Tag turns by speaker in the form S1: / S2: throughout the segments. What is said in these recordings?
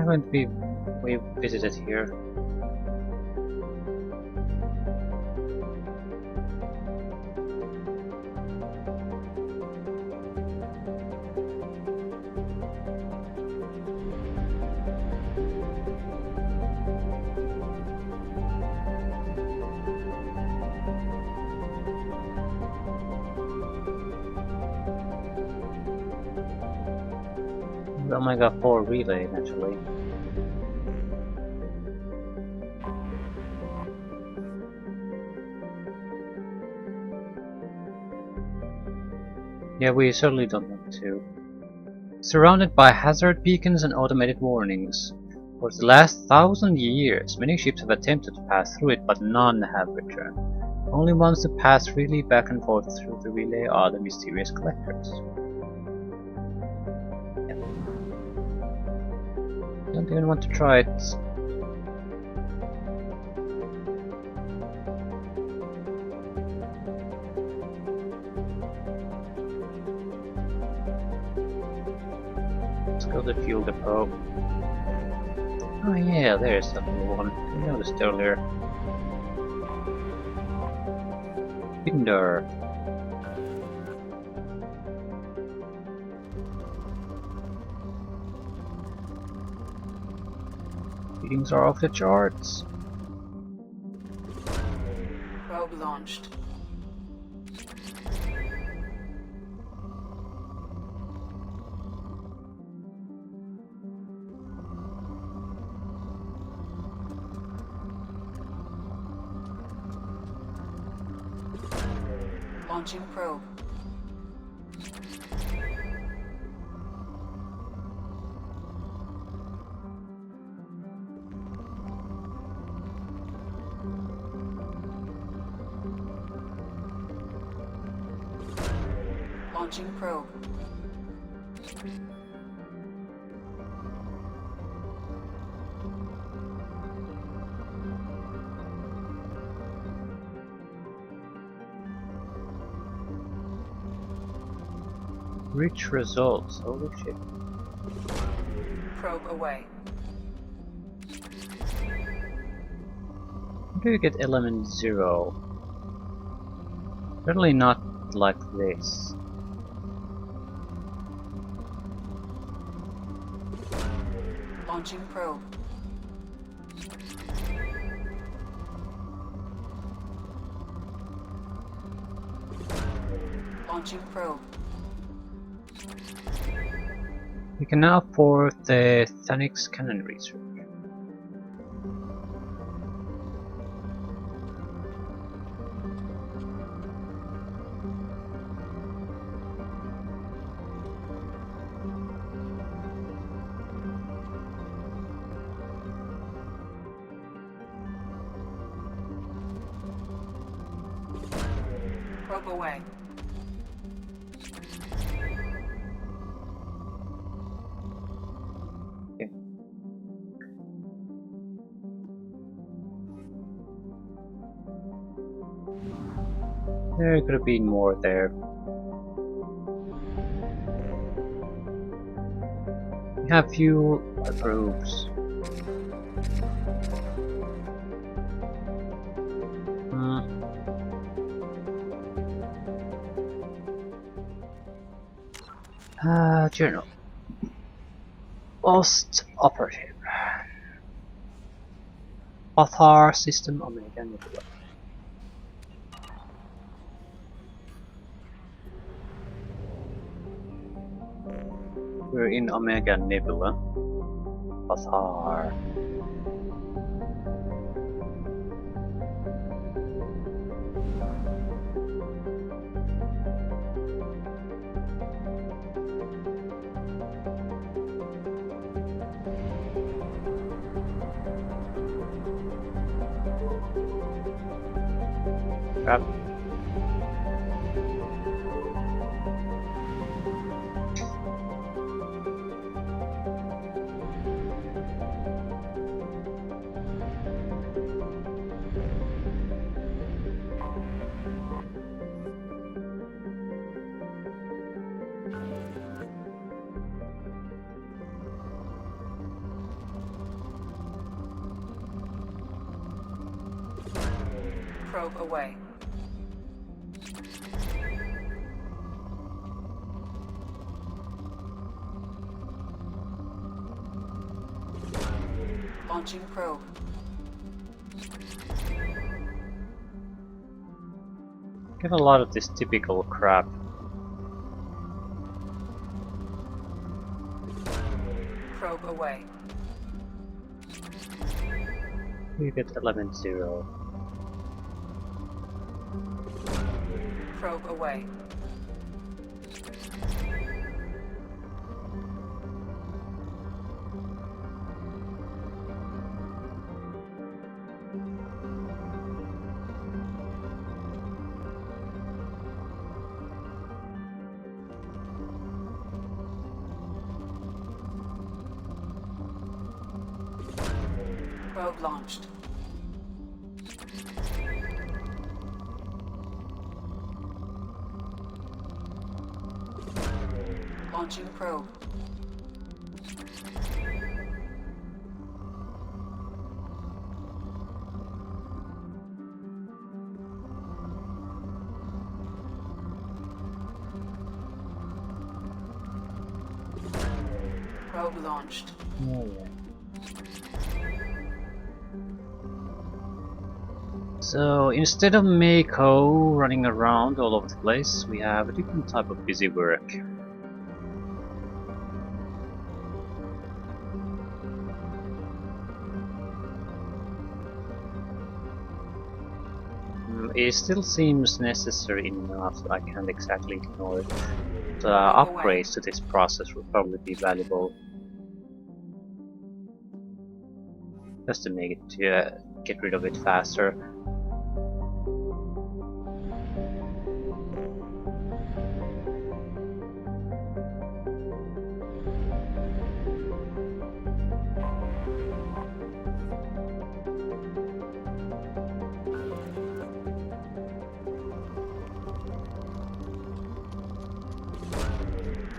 S1: haven't we visited here? The Omega 4 relay, naturally. Yeah, we certainly don't want to. Surrounded by hazard beacons and automated warnings. For the last 1,000 years, many ships have attempted to pass through it, but none have returned. Only ones to pass freely back and forth through the relay are the mysterious collectors. Yep. Don't even want to try it. Let's go to the fuel depot. Oh yeah, there's the new one. I noticed earlier. Binder. Readings are off the charts.
S2: Probe launched. Launching probe. Launching probe.
S1: Rich results, holy shit.
S2: Probe away.
S1: How do you get element 0? Certainly not like this.
S2: Launching probe. Launching probe.
S1: We can now afford the Thanix cannon research.
S2: Probe away.
S1: Okay. There could have been more there. We have fuel probes. Journal. Lost operative. Author system Omega Nebula. We're in Omega Nebula. Author. Crap.
S2: Probe away. Launching probe.
S1: Get a lot of this typical crap.
S2: Probe away.
S1: We get 11-0.
S2: Probe away. Probe launched. Launching probe. Probe launched.
S1: Oh, yeah. So instead of Mako running around all over the place, we have a different type of busy work. It still seems necessary enough that I can't exactly ignore it. The upgrades to this process will probably be valuable. Just to make it get rid of it faster.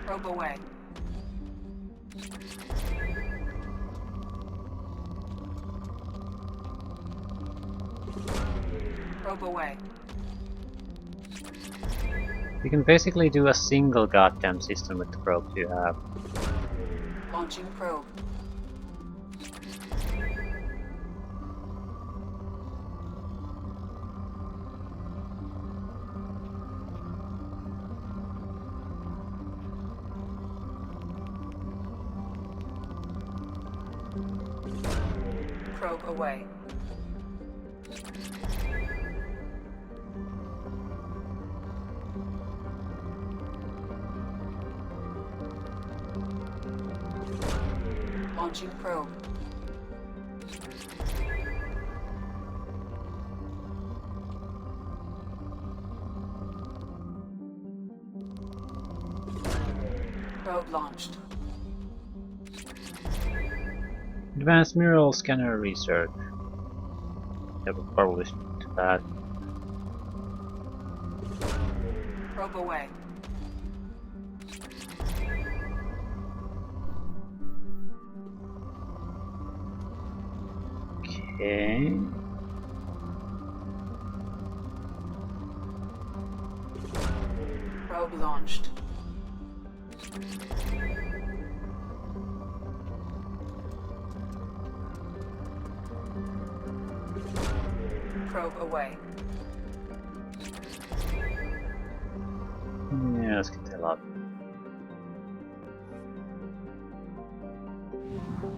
S2: Probe away. Probe away.
S1: You can basically do a single goddamn system with the probes you have.
S2: Launching probe. Probe away. Launching probe. Probe launched.
S1: Advanced Mural Scanner Research. That would probably do that.
S2: Probe away.
S1: Okay.
S2: Probe launched. Probe away.
S1: Yeah, let's get that up.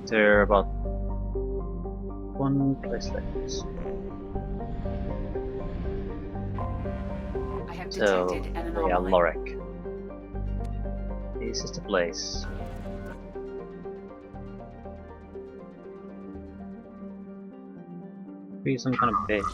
S1: There are about one place left.
S2: I have
S1: So,
S2: detected an
S1: yeah,
S2: anomaly.
S1: Lorek. This is the place. Be some kind of bitch.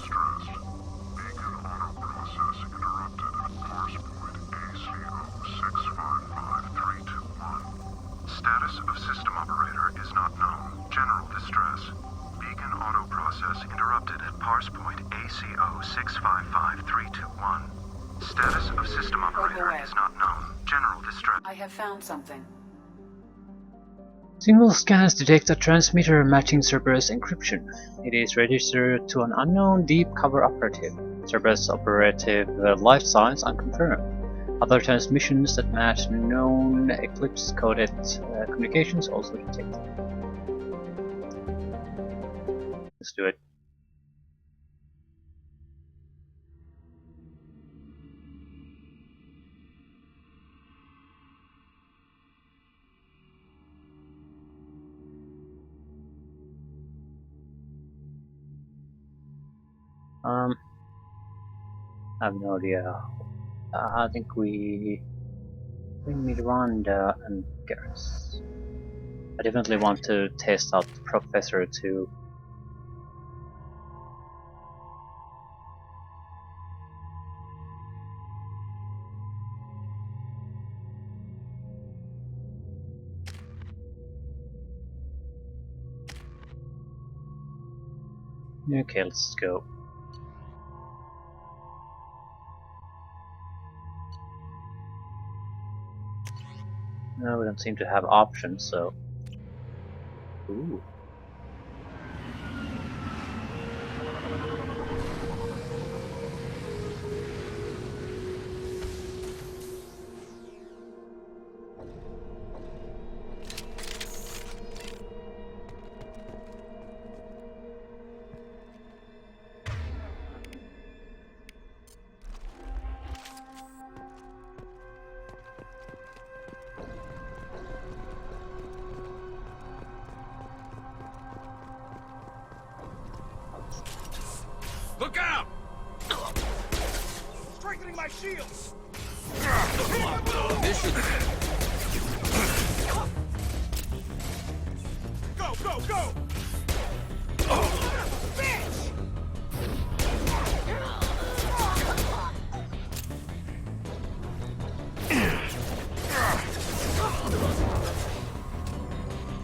S3: Status of system operator is not known. General distress. Beacon auto process interrupted at parse point ACO 655321. Status of system operator
S2: away.
S3: is not known. General distress.
S2: I have found something.
S1: Single scans detect a transmitter matching Cerberus encryption. It is registered to an unknown deep cover operative. Cerberus operative life signs unconfirmed. Other transmissions that match known Eclipse-coded communications also detected. Let's do it. I have no idea. I think we meet Rhonda and Garrus. I definitely want to test out the Professor too. Okay, let's go. No, we don't seem to have options, so... Ooh.
S4: Look out! Strengthening my shields! Go, go, go! Bitch!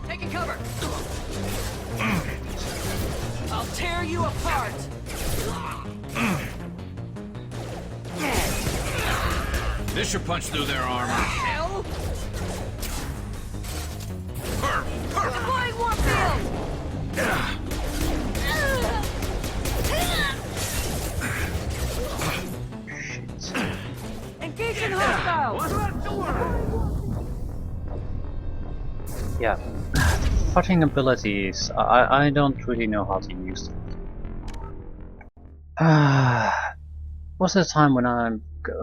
S2: Taking cover. I'll tear you apart.
S4: This should punch through their armor.
S2: Hell!
S4: Perfect!
S2: Deploying Warfield! Engaging hostiles!
S1: Yeah. Fighting abilities, I don't really know how to use them. Most of the time when I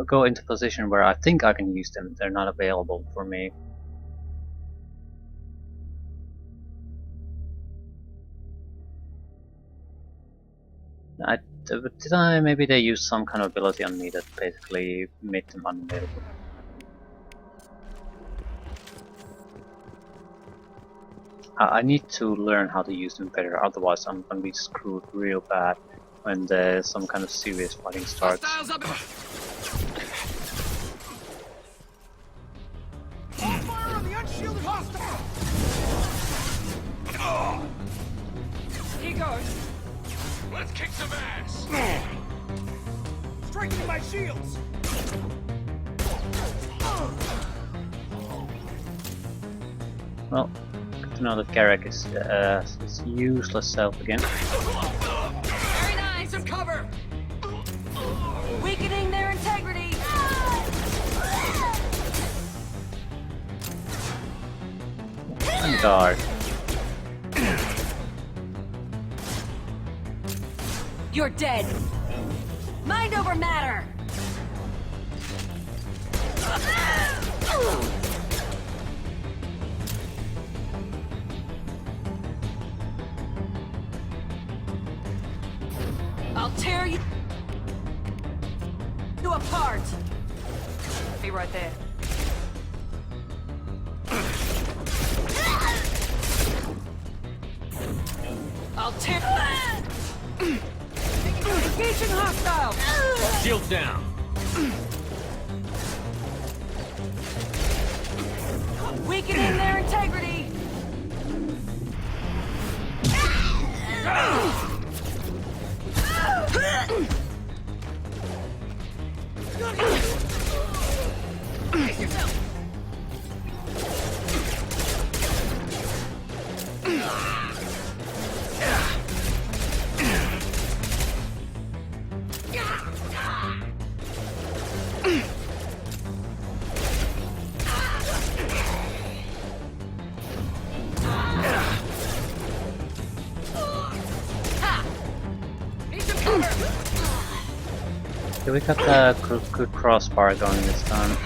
S1: go into a position where I think I can use them, they're not available for me. Maybe they used some kind of ability on me that basically made them unavailable. I need to learn how to use them better, otherwise I'm gonna be screwed real bad when there's some kind of serious fighting starts.
S4: Fire on the unshielded hostile!
S2: He goes.
S4: Let's kick some ass! Strengthening my shields!
S1: Well, good to know that Garrick is his useless self again.
S2: Very nice. Some cover. Weakening their integrity.
S1: And guard.
S2: You're dead. Mind over matter. I'll tear you apart. Be right there. I'll tear. Engaging hostile.
S4: Shield down!
S2: Weakening their integrity.
S1: Okay, we got the good crossbar going this time.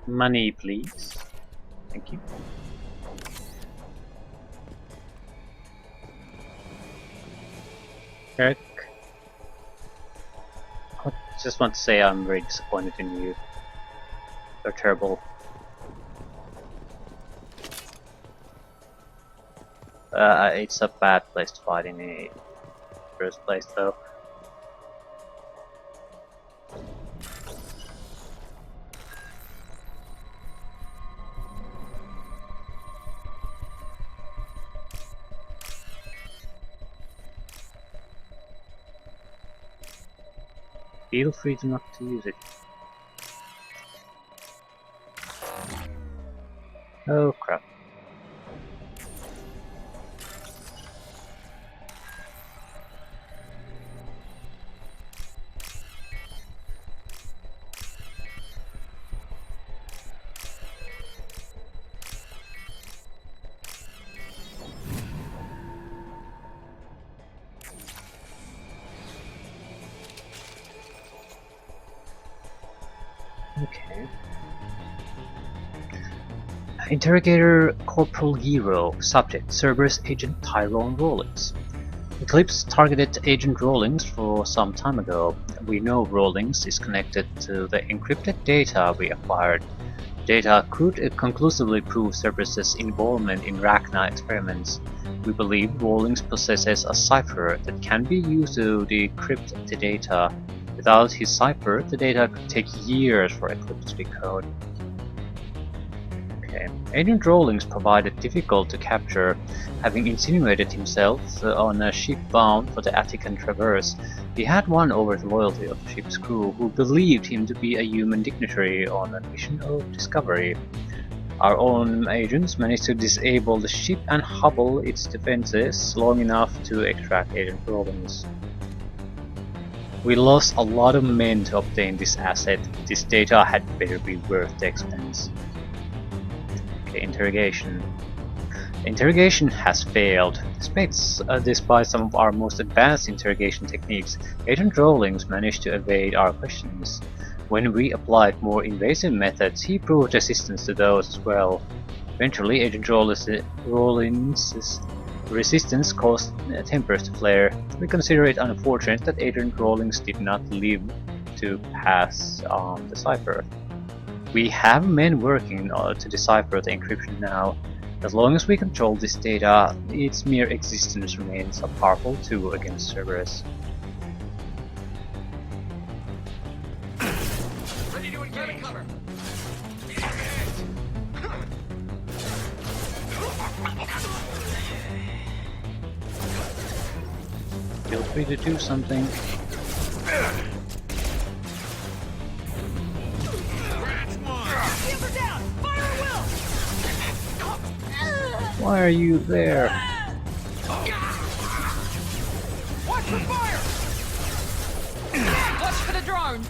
S1: Money, please. Thank you. Eric, I just want to say I'm very disappointed in you. You're terrible. It's a bad place to fight in the first place, though. Feel free to not to use it. Oh crap. Okay. Interrogator Corporal Hero. Subject Cerberus Agent Tyrone Rawlings. Eclipse targeted Agent Rawlings for some time ago. We know Rawlings is connected to the encrypted data we acquired. Data could conclusively prove Cerberus's involvement in Rachna experiments. We believe Rawlings possesses a cipher that can be used to decrypt the data. Without his cipher, the data could take years for Eclipse to decode. Okay. Agent Rawlings provided difficult to capture, having insinuated himself on a ship bound for the Attican Traverse. He had won over the loyalty of the ship's crew, who believed him to be a human dignitary on a mission of discovery. Our own agents managed to disable the ship and hobble its defenses long enough to extract Agent Rawlings. We lost a lot of men to obtain this asset. This data had better be worth the expense. Okay, interrogation. Interrogation has failed. Despite some of our most advanced interrogation techniques, Agent Rawlings managed to evade our questions. When we applied more invasive methods, he proved resistance to those as well. Eventually, Agent Rawlings' resistance caused tempers to flare. We consider it unfortunate that Agent Rawlings did not live to pass on the cipher. We have men working to decipher the encryption now. As long as we control this data, its mere existence remains a powerful tool against Cerberus.
S4: Ready to engage. Cover.
S1: Feel free to do something. Why are you there?
S4: Watch for fire!
S2: Watch for the drone.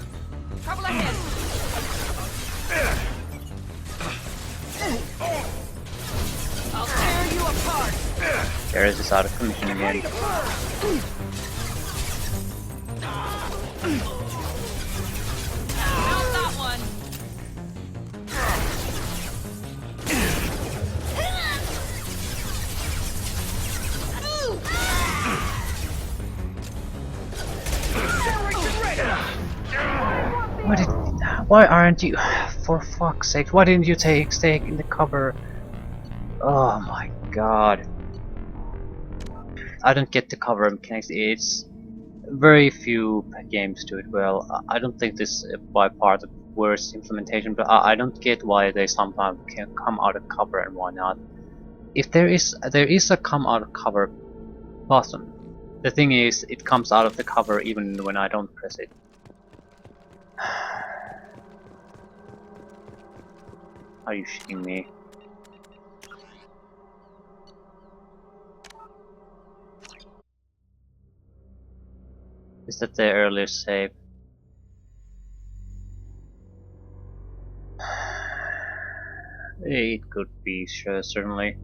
S2: Trouble ahead. I'll tear you apart.
S1: Garrus is out of commission again.
S2: How's that one?
S1: Why aren't you? For fuck's sake! Why didn't you stay in the cover? Oh my god! I don't get the cover mechanics. It's very few games do it well. I don't think this is by far the worst implementation, but I don't get why they sometimes can come out of cover and why not. If there is a come out of cover button. The thing is, it comes out of the cover even when I don't press it. Are you shitting me? Is that the earliest save? It could be, sure, certainly.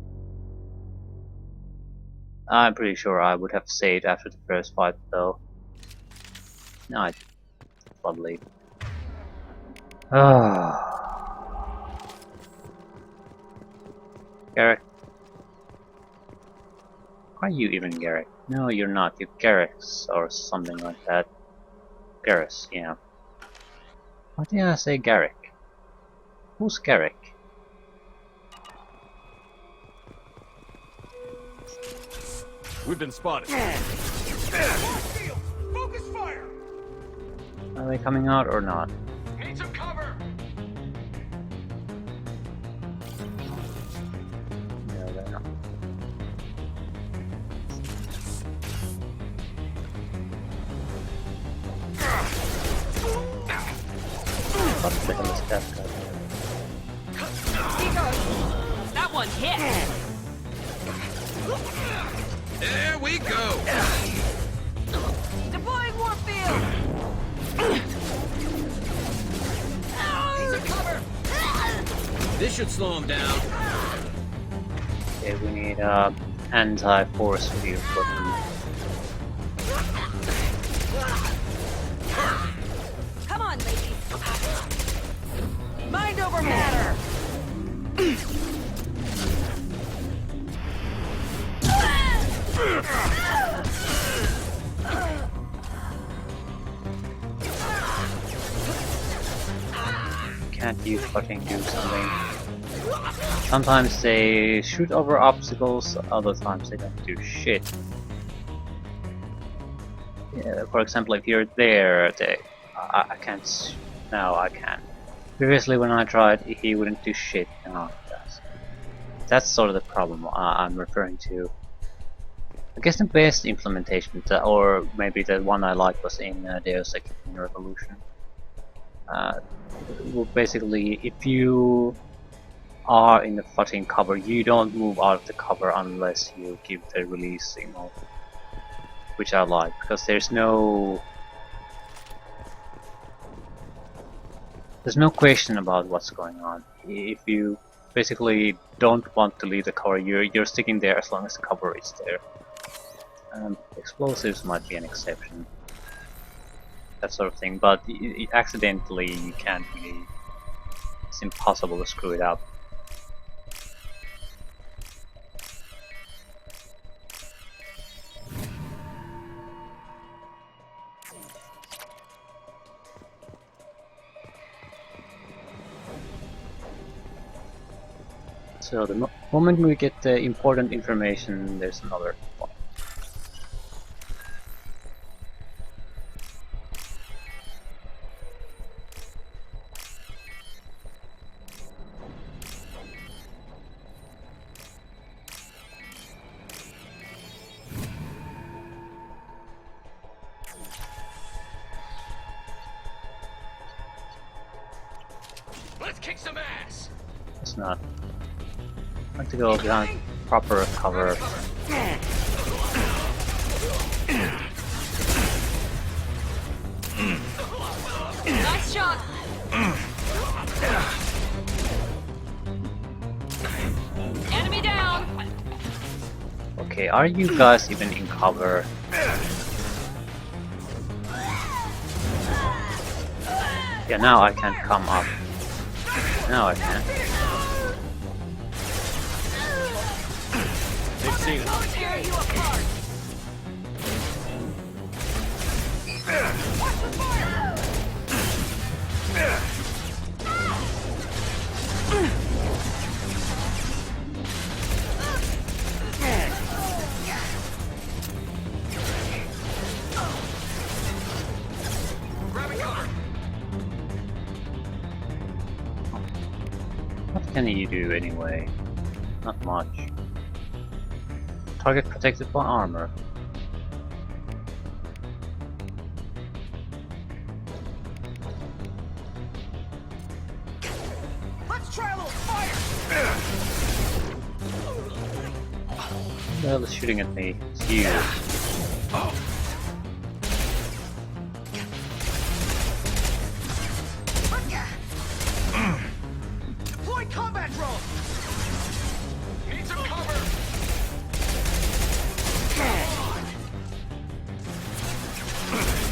S1: I'm pretty sure I would have saved after the first fight, though. No, it's lovely. Garrett. Are you even Garrett? No, you're not. You're Garrus or something like that. Garrus, yeah. Why did I say Garrick? Who's Garrick?
S4: We've been spotted. Focus fire!
S1: Are they coming out or not?
S4: Need some cover!
S1: No, they're not. What the hell is that guy?
S2: That one hit.
S4: There we go!
S2: Deploying Warfield. Need some cover.
S4: This should slow him down.
S1: Okay, we need anti-force field button.
S2: Come on, lady. Mind over matter.
S1: Can't you fucking do something? Sometimes they shoot over obstacles, other times they don't do shit. Yeah, for example, if you're there, I can't. Now I can. Previously, when I tried, he wouldn't do shit. Now he does. That's sort of the problem I'm referring to. I guess the best implementation, or maybe the one I liked, was in Deus Ex Human Revolution. Well, basically, if you are in the fucking cover, you don't move out of the cover unless you give the release signal, which I like, because there's no question about what's going on. If you basically don't want to leave the cover, you're sticking there as long as the cover is there. Explosives might be an exception, that sort of thing, but accidentally you can't really. It's impossible to screw it up. So the moment we get the important information, there's another one.
S4: Let's kick some ass!
S1: It's not. I like to go behind proper cover.
S2: Nice shot. Enemy down.
S1: Okay, are you guys even in cover? Yeah, now I can come up. Now I can.
S4: They've seen it.
S2: I'll tear you apart. Watch the fire.
S4: cover.
S1: What can you do anyway? Not much. Target protected by armor.
S4: Let's try a little fire.
S1: Who the hell is shooting at me? It's you.
S4: Deploy combat drone. Need some cover.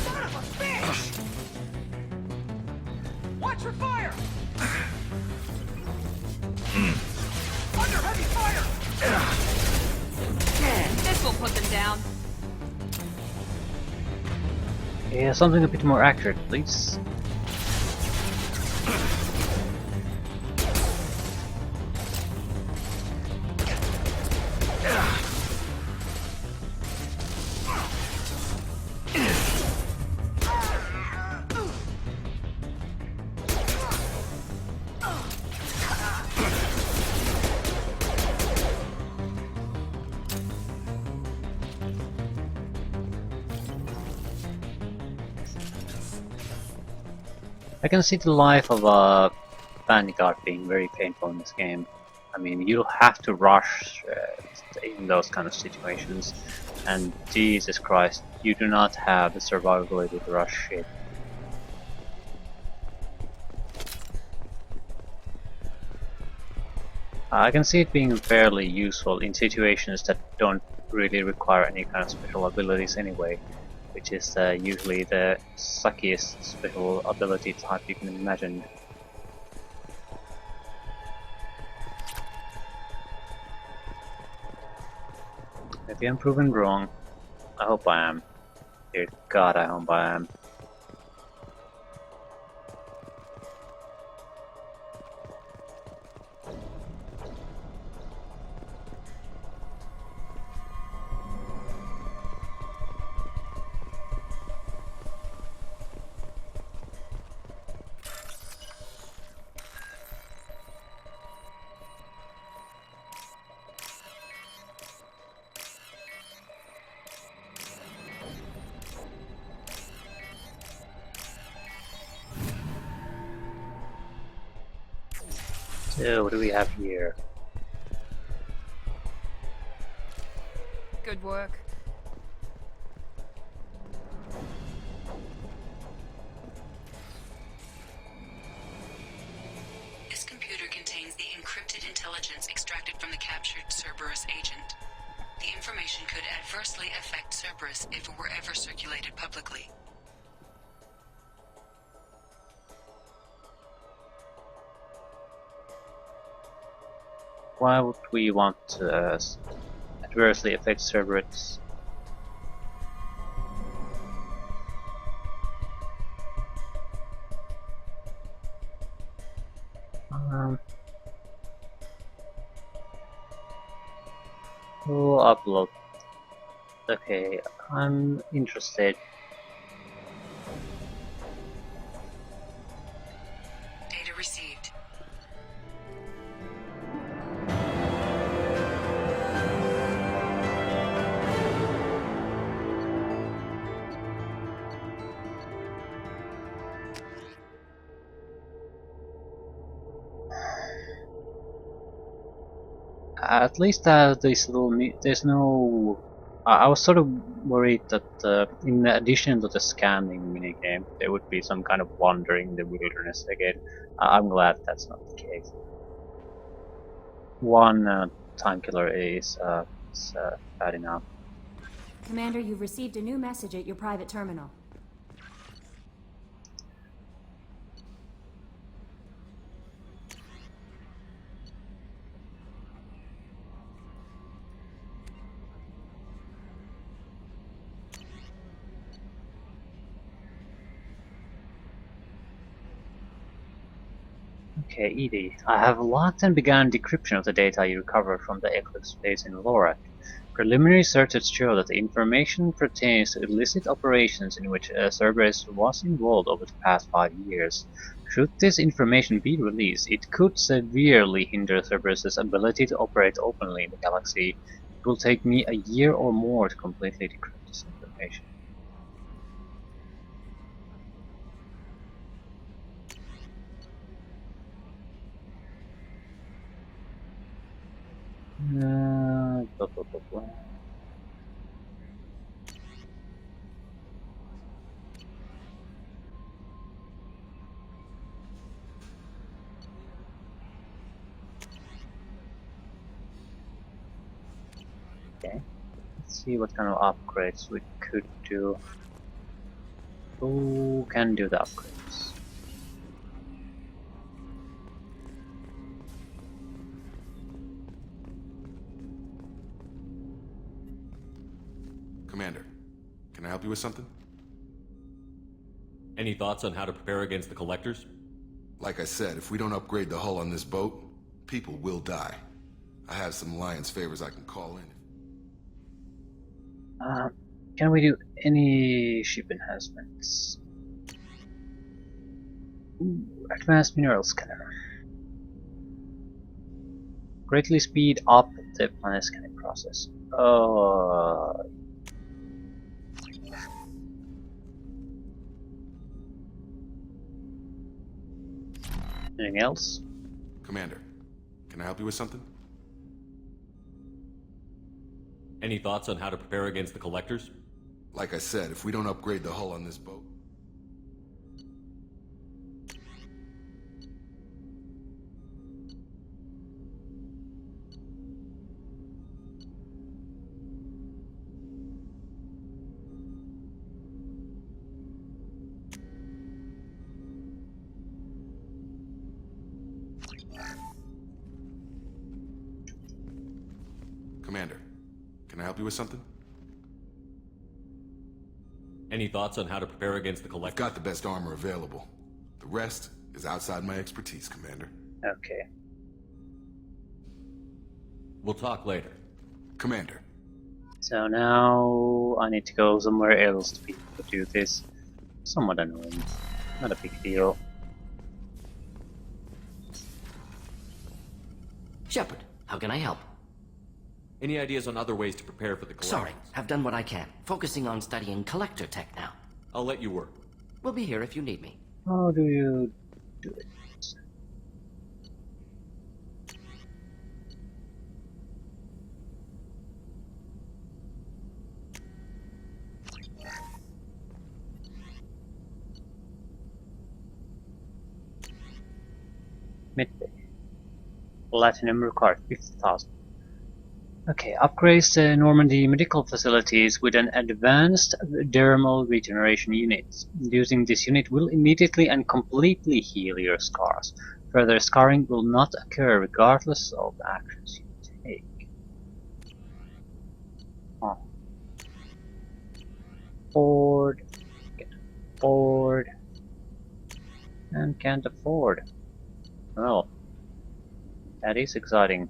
S4: Son of a bitch! Watch for fire. Under heavy fire.
S2: This will put them down.
S1: Yeah, something a bit more accurate, please. I can see the life of a Vanguard being very painful in this game. I mean, you'll have to rush in those kind of situations, and Jesus Christ, you do not have the survivability to rush shit. I can see it being fairly useful in situations that don't really require any kind of special abilities anyway, which is usually the suckiest special ability type you can imagine. Maybe I'm proven wrong. I hope I am. Dear God, I hope I am. So, what do we have here?
S2: Good work.
S5: This computer contains the encrypted intelligence extracted from the captured Cerberus agent. The information could adversely affect Cerberus if it were ever circulated publicly.
S1: Why would we want to adversely affect Cerberus? We'll upload. Okay, I'm interested.
S5: Data received.
S1: At least this little there's no. I was sort of worried that in addition to the scanning minigame, there would be some kind of wandering the wilderness again. I'm glad that's not the case. One time killer is bad enough.
S6: Commander, you've received a new message at your private terminal.
S1: Okay, Edie, I have locked and begun decryption of the data you recovered from the Eclipse base in Lorac. Preliminary searches show that the information pertains to illicit operations in which Cerberus was involved over the past 5 years. Should this information be released, it could severely hinder Cerberus's ability to operate openly in the galaxy. It will take me a year or more to completely decrypt this information. Blah, blah, blah, blah. Okay, let's see what kind of upgrades we could do. Who can do the upgrades?
S7: Commander, can I help you with something?
S8: Any thoughts on how to prepare against the Collectors?
S7: Like I said, if we don't upgrade the hull on this boat, people will die. I have some Alliance favors I can call in.
S1: Can we do any ship enhancements? Ooh, advanced mineral scanner. Greatly speed up the planet scanning process. Anything else?
S7: Commander, can I help you with something?
S8: Any thoughts on how to prepare against the Collectors?
S7: Like I said, if we don't upgrade the hull on this boat... Commander, can I help you with something?
S8: Any thoughts on how to prepare against the
S7: I've
S8: Collectors?
S7: got the best armor available. The rest is outside my expertise, Commander.
S1: Okay.
S8: We'll talk later.
S7: Commander,
S1: So now I need to go somewhere else to be able to do this. Somewhat annoying. Not a big deal.
S9: Shepard, how can I help?
S8: Any ideas on other ways to prepare for the Collectors?
S9: Sorry, I've done what I can. Focusing on studying collector tech now.
S8: I'll let you work.
S9: We'll be here if you need me.
S1: How do you do it? Midway. Platinum required 50,000. Okay, upgrades the Normandy medical facilities with an advanced dermal regeneration unit. Using this unit will immediately and completely heal your scars. Further scarring will not occur regardless of the actions you take. Oh. Afford, can't afford, and can't afford. Well, that is exciting.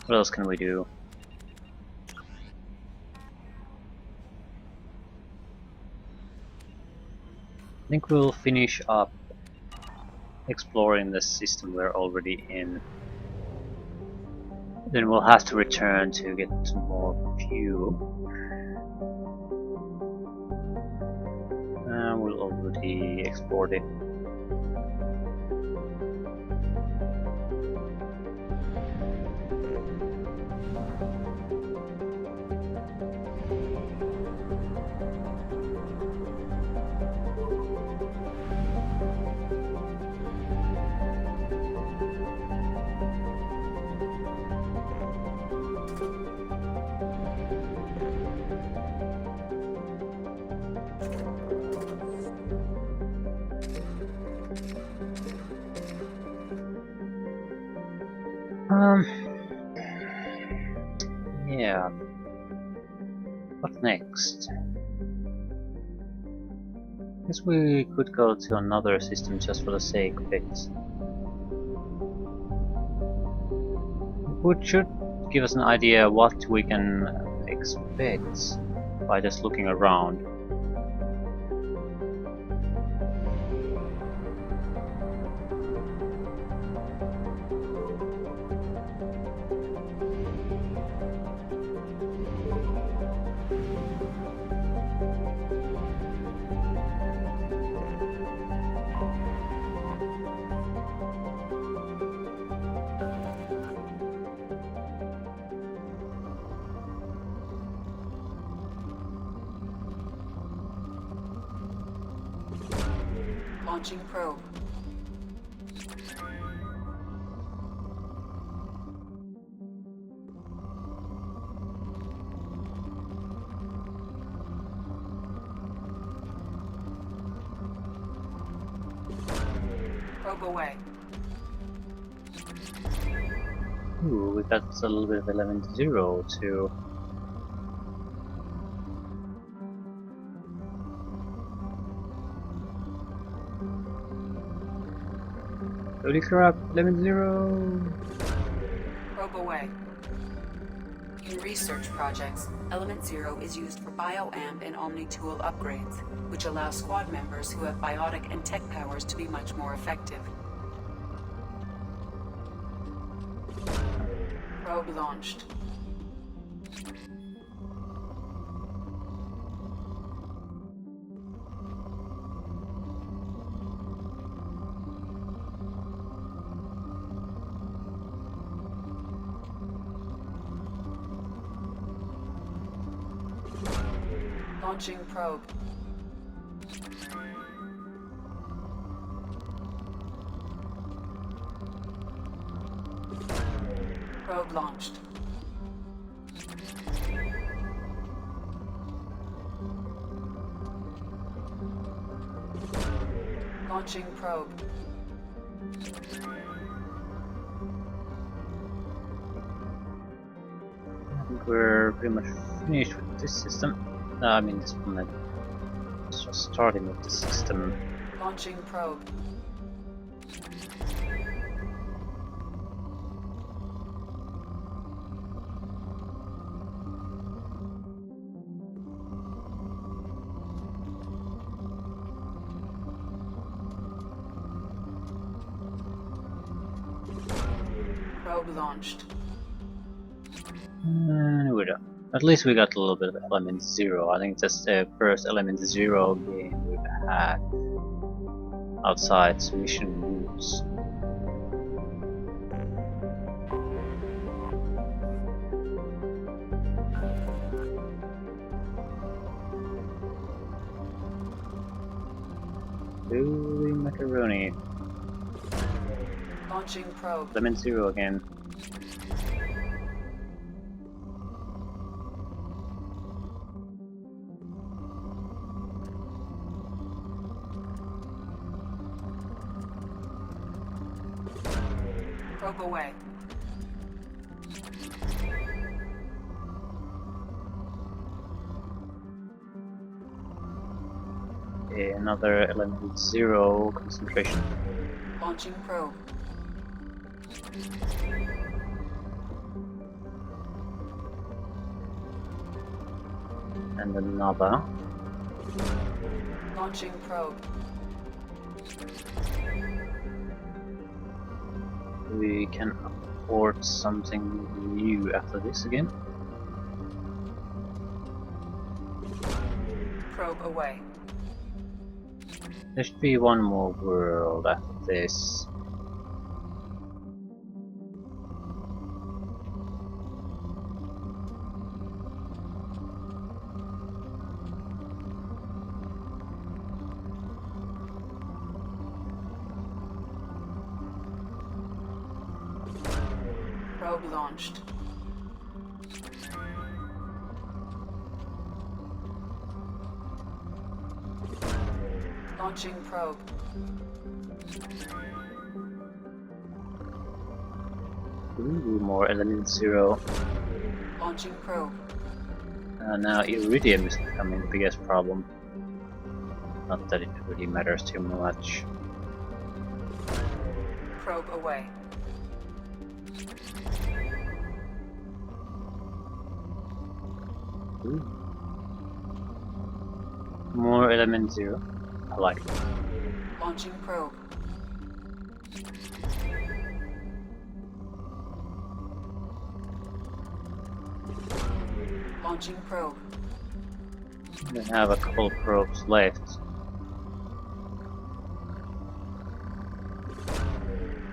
S1: What else can we do? I think we'll finish up exploring the system we're already in. Then we'll have to return to get some more fuel. And we'll already explored it. Yeah. What next? Guess we could go to another system just for the sake of it. Which should give us an idea what we can expect by just looking around.
S5: Launching probe. Probe away.
S1: Ooh, we got a little bit of element 0 too. Holy crap, element 0!
S5: Probe away. In research projects, Element 0 is used for BioAmp and Omni-Tool upgrades, which allow squad members who have biotic and tech powers to be much more effective. Probe launched. Launching probe. Probe launched. Launching probe.
S1: I think we're pretty much finished with this system. No, I mean this one. It's just starting with the system.
S5: Launching probe. Probe launched.
S1: We're done. At least we got a little bit of element 0. I think that's the first element 0 game we've had outside mission routes. Holy macaroni.
S5: Launching probe.
S1: Element 0 again.
S5: Probe away.
S1: Okay, another element 0 concentration.
S5: Launching probe.
S1: And another.
S5: Launching probe.
S1: We can afford something new after this again.
S5: Probe away.
S1: There should be one more world after this.
S5: Probe launched. Launching probe.
S1: Ooh, more element 0.
S5: Launching probe.
S1: Now Iridium is becoming the biggest problem. Not that it really matters too much.
S5: Probe away.
S1: Ooh. More element 0. I like it.
S5: Launching probe. Launching probe.
S1: We have a couple probes left.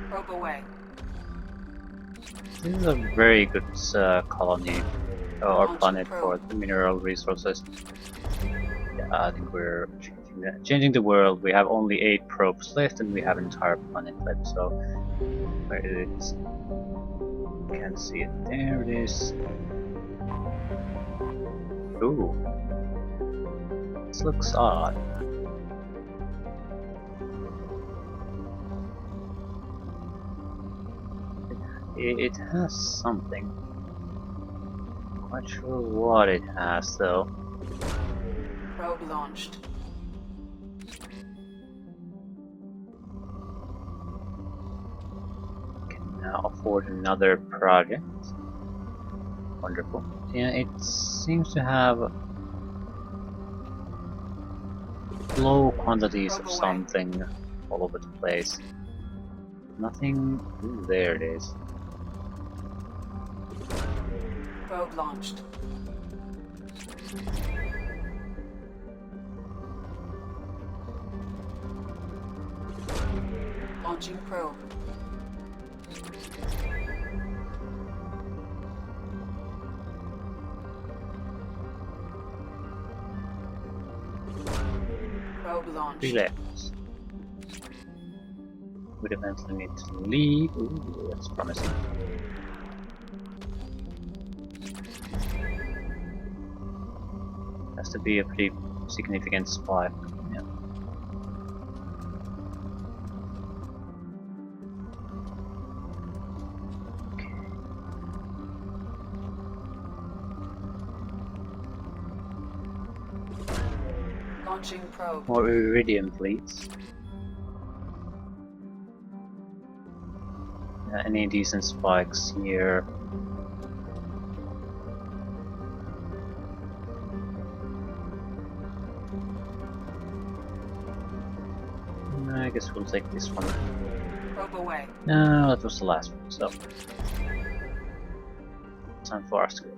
S5: Probe away.
S1: This is a very good colony or
S5: Launching
S1: planet for
S5: probe.
S1: the mineral resources. Yeah, I think we're changing the world. We have only 8 probes left and we have an entire planet left, so where it is? Can't see it. There it is. Ooh. This looks odd. It has something. Quite sure what it has though.
S5: Probe launched.
S1: Can now afford another project. Wonderful. Yeah, it seems to have low quantities of something all over the place. Nothing. Ooh, there it is.
S5: Probe launched. Launching probe. Probe launched.
S1: Relax. We'd eventually need to leave. Ooh, that's promising. Has to be a pretty significant spike. Yeah. Okay.
S5: Launching probe.
S1: More iridium, please. Any decent spikes here? I guess we'll take this one.
S5: Probe away.
S1: No, that was the last one, so time for us to go.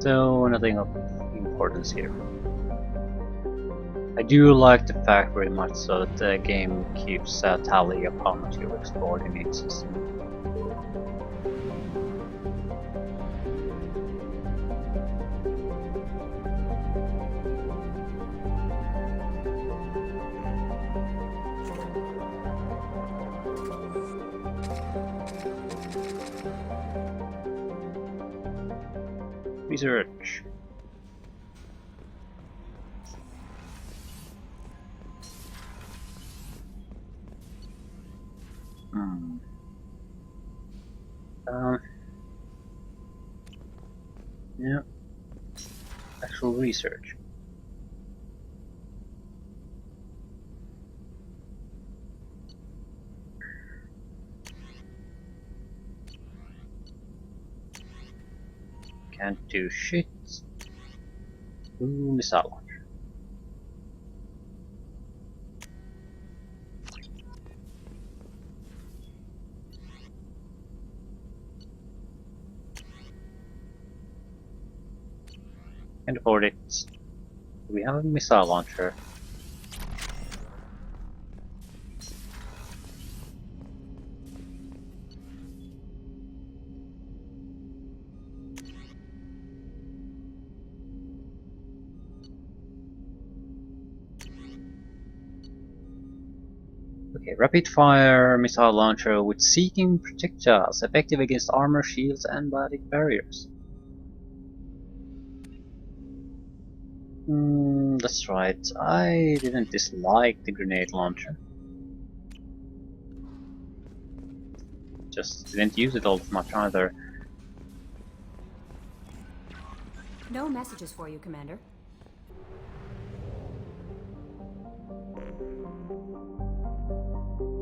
S1: So, nothing of importance here. I do like the fact very much so that the game keeps a tally of how much you've explored in each system. Research. Yeah. Actual research. Can't do shit. Ooh, missile launcher. Can't afford it. We have a missile launcher. Okay, rapid fire missile launcher with seeking projectiles, effective against armor, shields, and body barriers. That's right. I didn't dislike the grenade launcher. just didn't use it all that much either.
S6: No messages for you, Commander.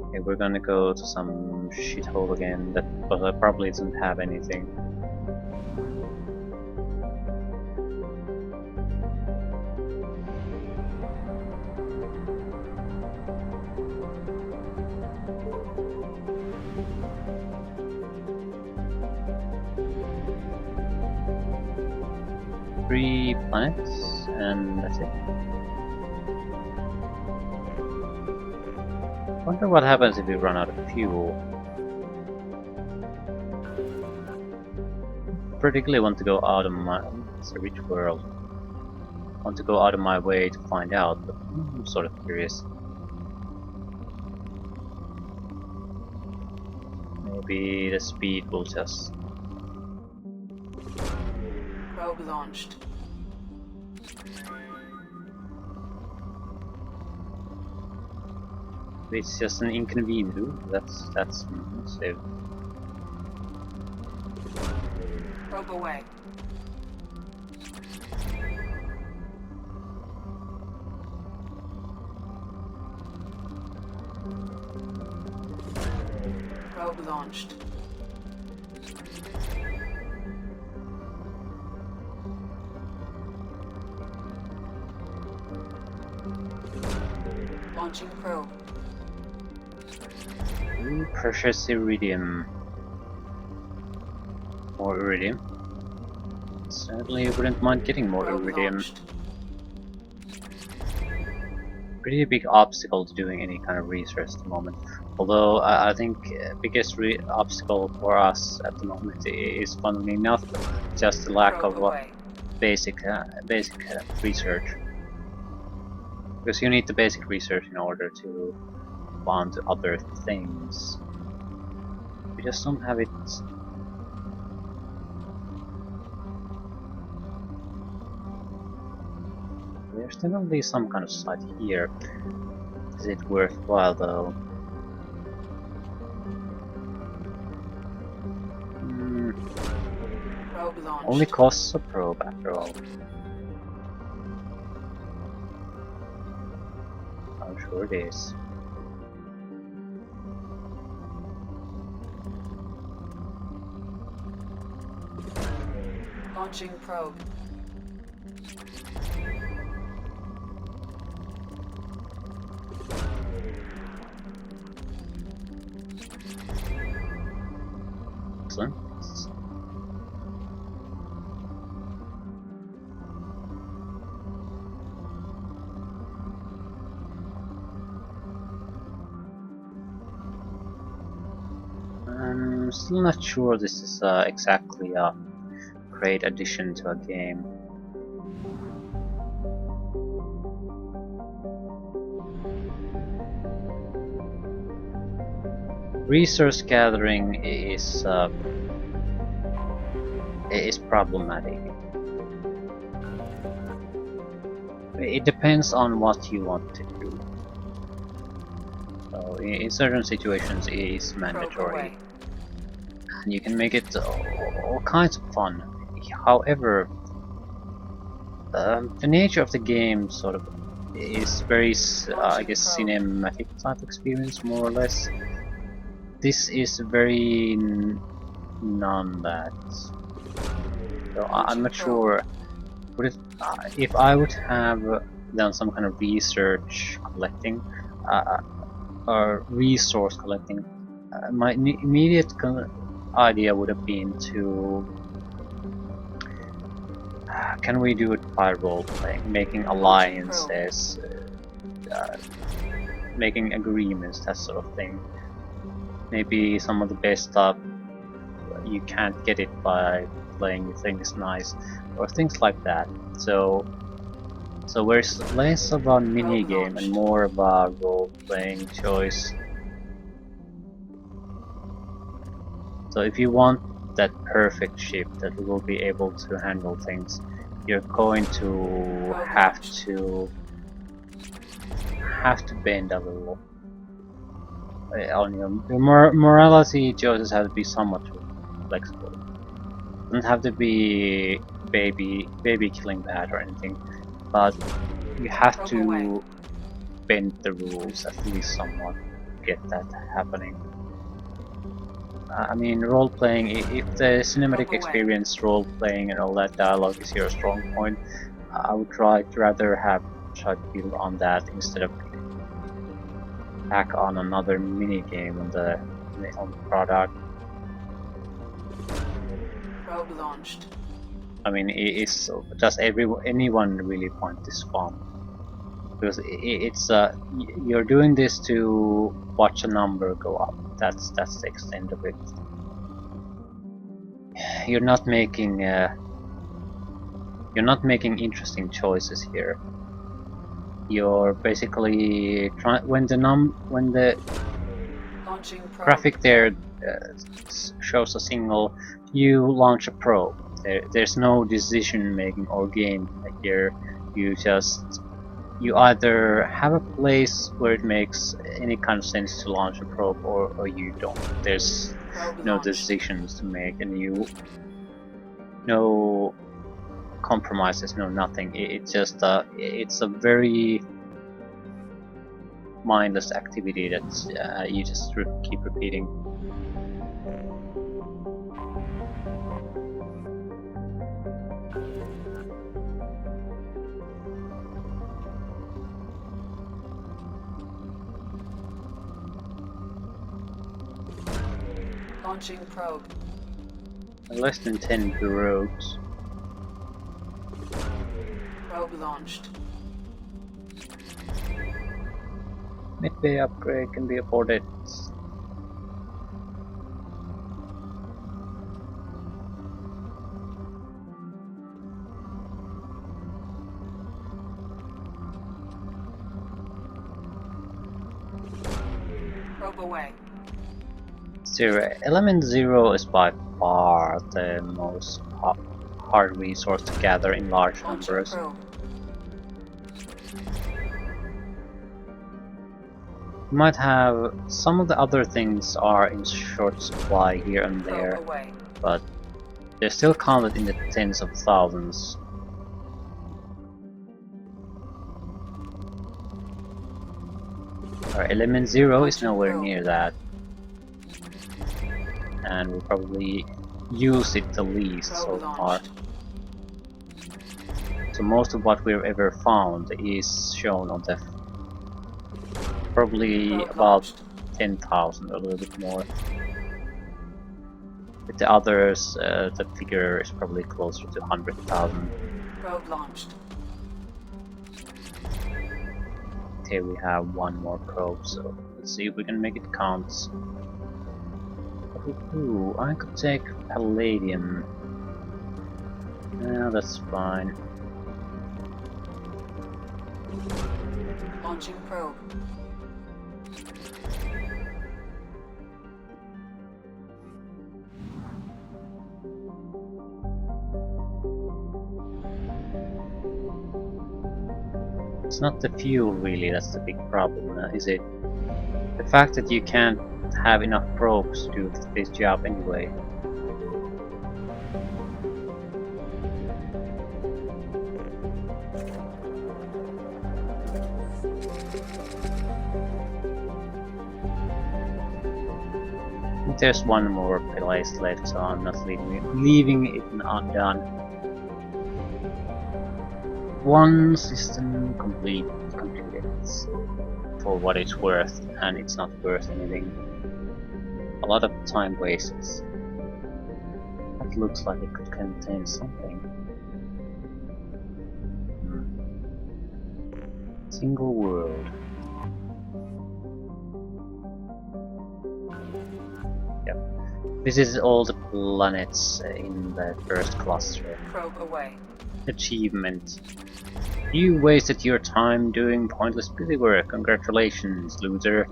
S1: Okay, we're gonna go to some shithole again that probably doesn't have anything. Three planets, and that's it. Wonder what happens if we run out of fuel. Particularly want to go out of my... It's a rich world. Want to go out of my way to find out, but I'm sort of curious. Maybe the speed will just...
S5: Probe launched.
S1: It's just an inconvenience. That's safe.
S5: Probe away. Probe launched. Launching probe.
S1: Ooh, precious iridium. More iridium. Certainly wouldn't mind getting more
S5: Probe
S1: iridium.
S5: launched.
S1: Pretty big obstacle to doing any kind of research at the moment. Although I think biggest obstacle for us at the moment is, funnily enough, just the lack
S5: Probe
S1: of
S5: away.
S1: basic research. Because you need the basic research in order to go on to other things. We just don't have it. There's definitely some kind of site here. Is it worthwhile though?
S5: Probe launched.
S1: Only costs a probe after all. I'm sure it is.
S5: Launching probe.
S1: Excellent. I'm still not sure this is exactly a great addition to a game. Resource gathering is problematic. It depends on what you want to do. So in certain situations it is
S5: Probe
S1: mandatory.
S5: away.
S1: And you can make it all kinds of fun. However, the nature of the game sort of is very, I guess, cinematic type experience, more or less. This is very none that. So I'm not sure. Would it, if I would have done some kind of research collecting or resource collecting, my immediate idea would have been to can we do it by role playing, making alliances, making agreements, that sort of thing. Maybe some of the best stuff you can't get it by playing things nice or things like that. So where's less of a mini game and more of a role playing choice. So if you want that perfect ship that will be able to handle things, you're going to have to bend a little. on your morality choices have to be somewhat flexible. It doesn't have to be baby killing bad or anything, but you have to bend the rules at least somewhat to get that happening. I mean, role-playing, if the cinematic experience, role-playing and all that dialogue is your strong point, I would rather have tried to build on that instead of tack on another mini-game on the product.
S5: Probe launched.
S1: I mean, does anyone really want this fun? Because it's you're doing this to watch a number go up. That's the extent of it. You're not making interesting choices here. You're basically when the graphic there shows a signal, you launch a probe. There's no decision making or game here. You either have a place where it makes any kind of sense to launch a probe, or you don't. There's no decisions to make, and no compromises, no nothing. It's just it's a very mindless activity that you just keep repeating.
S5: Launching probe.
S1: Less than 10 probes.
S5: Probe launched.
S1: Midway upgrade can be afforded.
S5: Probe away.
S1: Element 0 is by far the most hard resource to gather in large numbers. You might have some of the other things are in short supply here and there, but they're still counted in the tens of thousands. Our element 0 is nowhere near that, and we'll probably use it the least so far. So most of what we've ever found is shown on the probably about 10,000, a little bit more. With the others, the figure is probably closer to 100,000.
S5: Probe launched.
S1: Here we have one more probe, so let's see if we can make it count. Ooh, I could take Palladium. Yeah, that's fine.
S5: Launching probe.
S1: It's not the fuel really that's the big problem, is it? The fact that you can't have enough probes to do this job anyway. There's one more place left, so I'm not leaving it undone. One system completed for what it's worth, and it's not worth anything. A lot of time wasted. That looks like it could contain something. Single world. Yep. This is all the planets in the first cluster.
S5: Probe away.
S1: Achievement. You wasted your time doing pointless busy work. Congratulations, loser.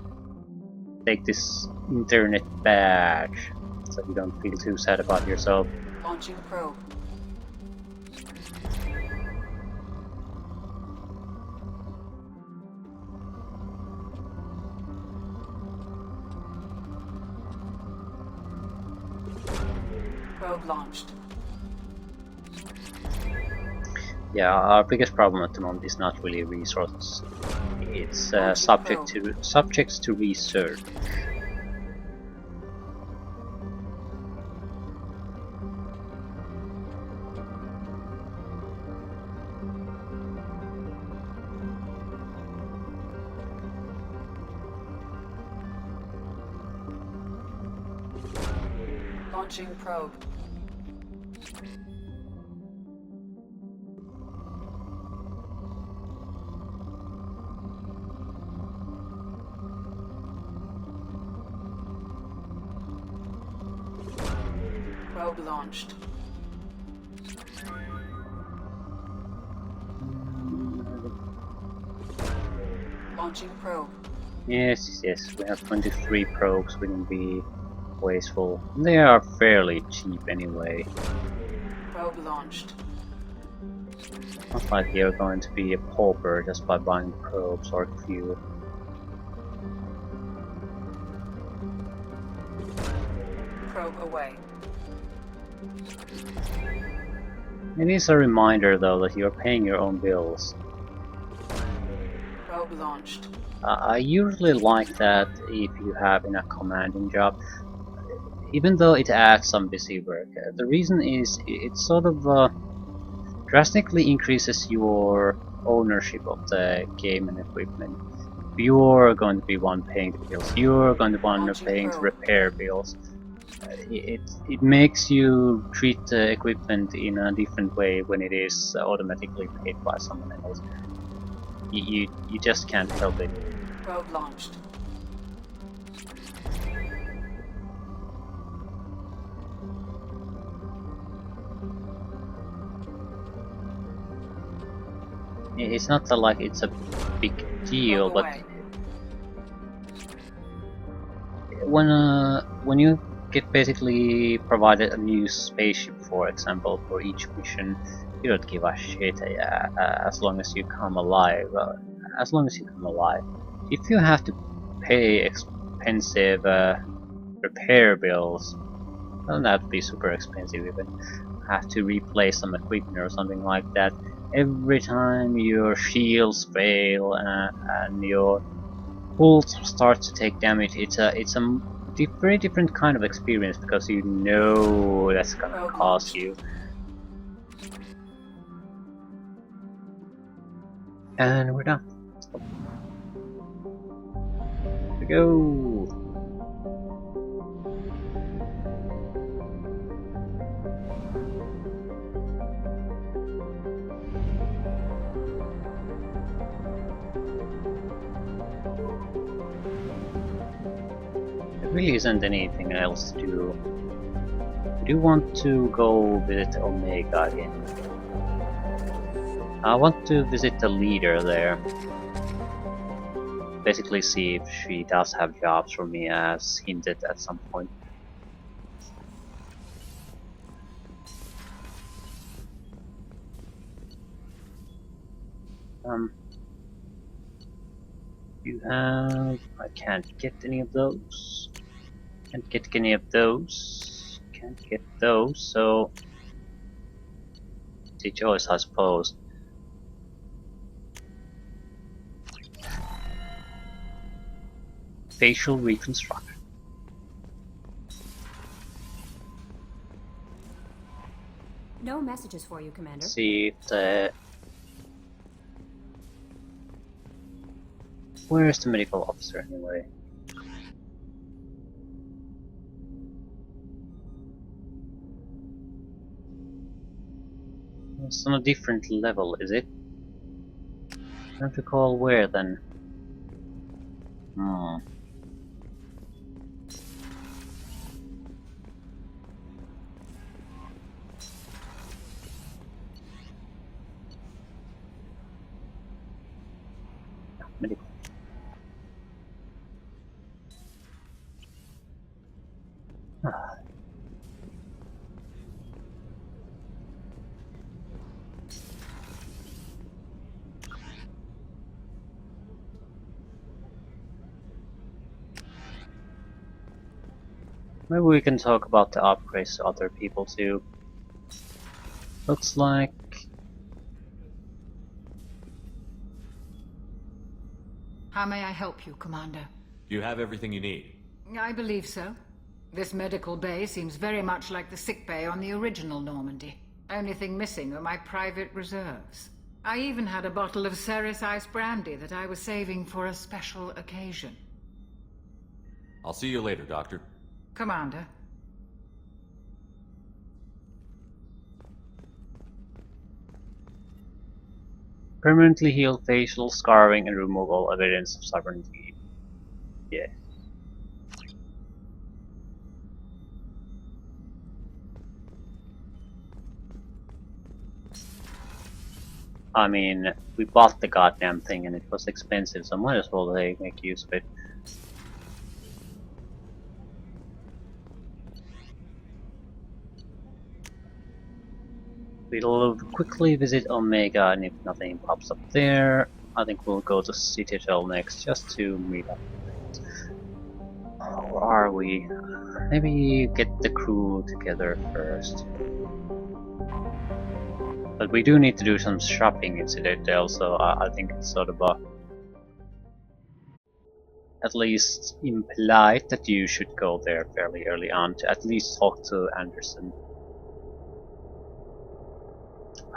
S1: Take this internet badge so you don't feel too sad about yourself.
S5: Launching probe. Probe launched.
S1: Yeah, our biggest problem at the moment is not really resources. It's subjects to research.
S5: Launching probe. Probe launched. Launching probe.
S1: Yes, we have 23 probes, we can be wasteful. They are fairly cheap anyway.
S5: Probe launched.
S1: Not like you're going to be a pauper just by buying probes or fuel.
S5: Probe away.
S1: It is a reminder though that you're paying your own bills.
S5: Probe launched.
S1: I usually like that if you have in a commanding job, even though it adds some busy work. The reason is it sort of drastically increases your ownership of the game and equipment. You're going to be one paying the bills, you're going to be one paying to repair bills. It makes you treat the equipment in a different way when it is automatically paid by someone else. You just can't help it.
S5: Probe launched.
S1: It's not that like it's a big deal, but when you get basically provided a new spaceship, for example, for each mission, you don't give a shit as long as you come alive. As long as you come alive. If you have to pay expensive repair bills, well, that would be super expensive. Even have to replace some equipment or something like that. Every time your shields fail and your hull starts to take damage, it's a very different kind of experience because you know that's gonna cost you. And we're done. Here we go. There really isn't anything else to do. I do want to go visit Omega again. I want to visit the leader there. Basically see if she does have jobs for me as hinted at some point. You have... I can't get any of those. Can't get any of those. Can't get those, so... it's a choice, I suppose. Facial reconstruction.
S6: No messages for you, Commander.
S1: See if the... where's the medical officer anyway? It's on a different level, is it? I don't recall where then. Medical. Maybe we can talk about the upgrades to other people too. Looks like...
S10: How may I help you, Commander?
S8: Do you have everything you need?
S10: I believe so. This medical bay seems very much like the sick bay on the original Normandy. Only thing missing are my private reserves. I even had a bottle of Ceres Ice brandy that I was saving for a special occasion.
S8: I'll see you later, Doctor.
S10: Commander.
S1: Permanently heal facial scarring and remove all evidence of sovereignty. Yeah. I mean, we bought the goddamn thing and it was expensive, so might as well make use of it. We'll quickly visit Omega, and if nothing pops up there, I think we'll go to Citadel next, just to meet up. Where are we? Maybe get the crew together first. But we do need to do some shopping in Citadel, so I think it's sort of a... at least implied that you should go there fairly early on to at least talk to Anderson.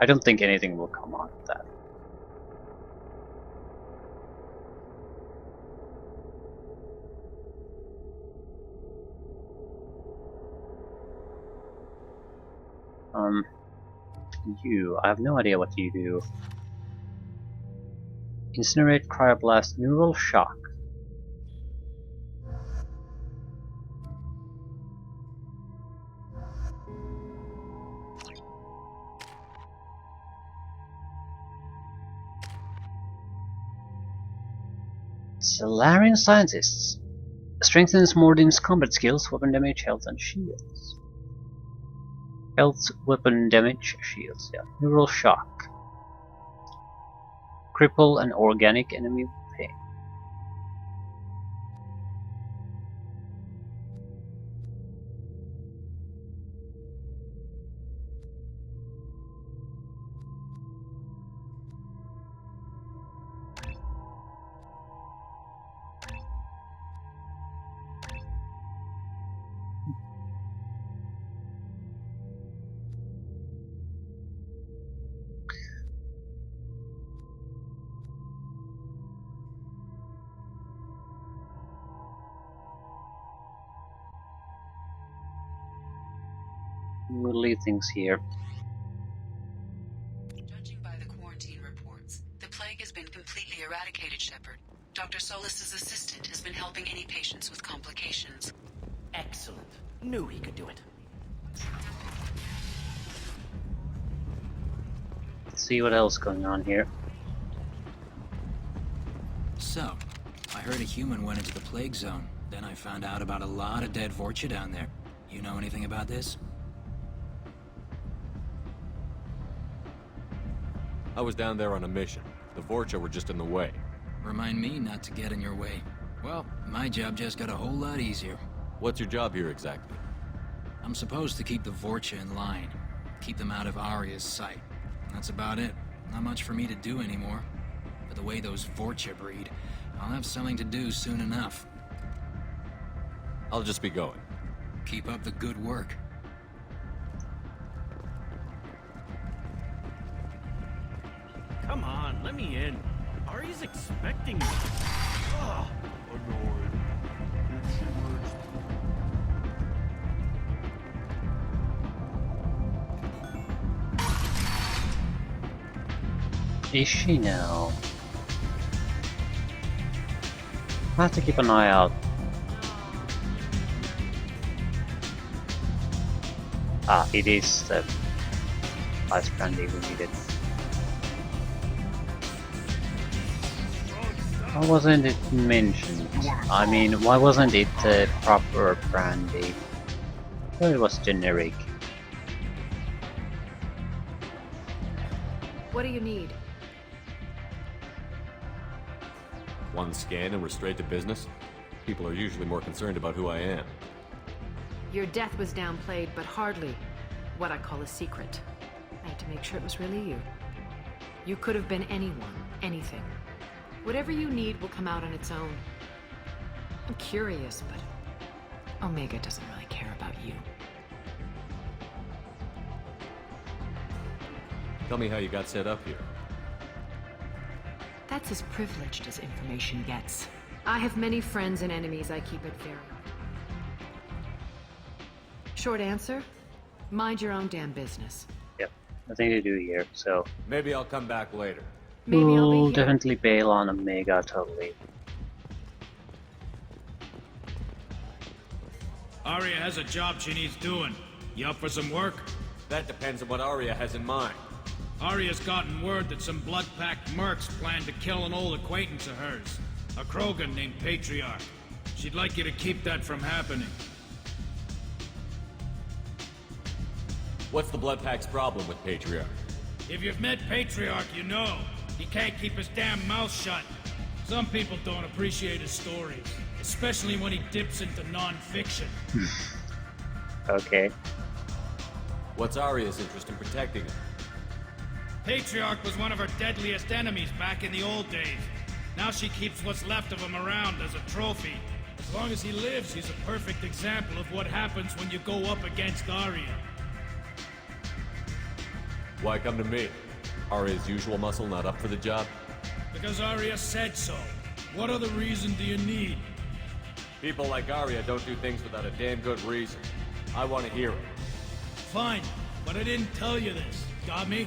S1: I don't think anything will come out of that. I have no idea what you do. Incinerate, cryoblast, neural shock. Salarian scientists. Strengthens Mordin's combat skills, weapon damage, health, and shields. Health, weapon damage, shields, yeah. Neural shock. Cripple an organic enemy with pain. We'll leave things here.
S5: Judging by the quarantine reports, the plague has been completely eradicated, Shepard. Dr. Solis's assistant has been helping any patients with complications.
S9: Excellent. Knew he could do it.
S1: Let's see what else is going on here.
S11: So, I heard a human went into the plague zone. Then I found out about a lot of dead Vorcha down there. You know anything about this?
S8: I was down there on a mission. The Vorcha were just in the way.
S11: Remind me not to get in your way. Well, my job just got a whole lot easier.
S8: What's your job here exactly?
S11: I'm supposed to keep the Vorcha in line. Keep them out of Aria's sight. That's about it. Not much for me to do anymore. But the way those Vorcha breed, I'll have something to do soon enough.
S8: I'll just be going.
S11: Keep up the good work.
S4: Come on, let me in. Ari's expecting me. Ugh, annoyed.
S1: Is she now? I have to keep an eye out. Ah, it is the ice brandy we needed. Why wasn't it mentioned? I mean, why wasn't it the proper brandy? Well, it was generic.
S6: What do you need?
S8: One scan and we're straight to business? People are usually more concerned about who I am.
S12: Your death was downplayed, but hardly what I call a secret. I had to make sure it was really you. You could have been anyone, anything. Whatever you need will come out on its own. I'm curious, but Omega doesn't really care about you.
S8: Tell me how you got set up here.
S12: That's as privileged as information gets. I have many friends and enemies I keep at very. Short answer, mind your own damn business.
S1: Yep, nothing to do here, so...
S8: Maybe I'll come back later.
S12: Maybe I'll be
S1: we'll
S12: here.
S1: definitely bail on Omega, totally.
S13: Aria has a job she needs doing. You up for some work?
S8: That depends on what Aria has in mind.
S13: Aria's gotten word that some blood-packed mercs plan to kill an old acquaintance of hers. A Krogan named Patriarch. She'd like you to keep that from happening.
S8: What's the Bloodpack's problem with Patriarch?
S13: If you've met Patriarch, you know. He can't keep his damn mouth shut. Some people don't appreciate his stories. Especially when he dips into non-fiction.
S1: Okay.
S8: What's Aria's interest in protecting him?
S13: Patriarch was one of her deadliest enemies back in the old days. Now she keeps what's left of him around as a trophy. As long as he lives, he's a perfect example of what happens when you go up against Aria.
S8: Why come to me? Aria's usual muscle not up for the job?
S13: Because Aria said so. What other reason do you need?
S8: People like Aria don't do things without a damn good reason. I want to hear it.
S13: Fine, but I didn't tell you this. Got me?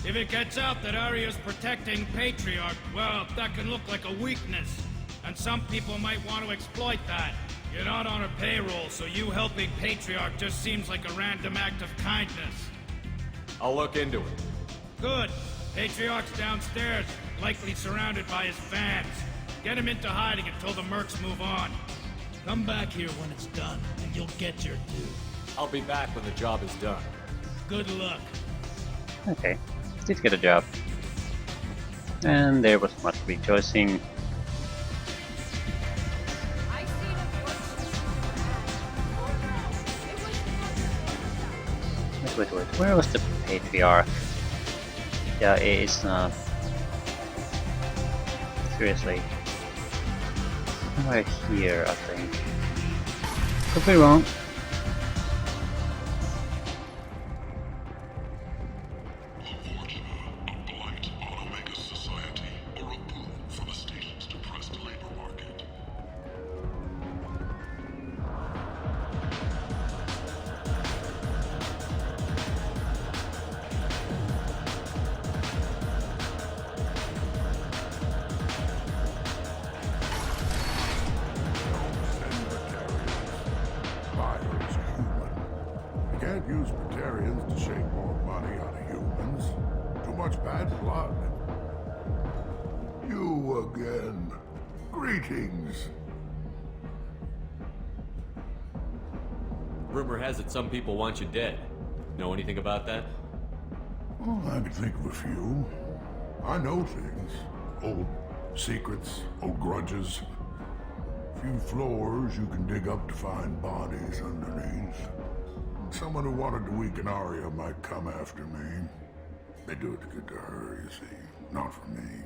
S13: If it gets out that Aria's protecting Patriarch, well, that can look like a weakness. And some people might want to exploit that. You're not on her payroll, so you helping Patriarch just seems like a random act of kindness.
S8: I'll look into it.
S13: Good. Patriarch's downstairs, likely surrounded by his fans. Get him into hiding until the mercs move on. Come back here when it's done, and you'll get your due.
S8: I'll be back when the job is done.
S13: Good luck.
S1: Okay, did get a job. And there was much rejoicing. Wait, where was the Patriarch? Yeah, it's not... Seriously. Right here, I think. Could be wrong.
S14: Can't use Batarians to shake more money out of humans. Too much bad blood. You again. Greetings.
S8: Rumor has it some people want you dead. Know anything about that?
S14: Well, I can think of a few. I know things. Old secrets, old grudges. Few floors you can dig up to find bodies underneath. Someone who wanted to weaken Aria might come after me. They do it to get to her, you see, not for me.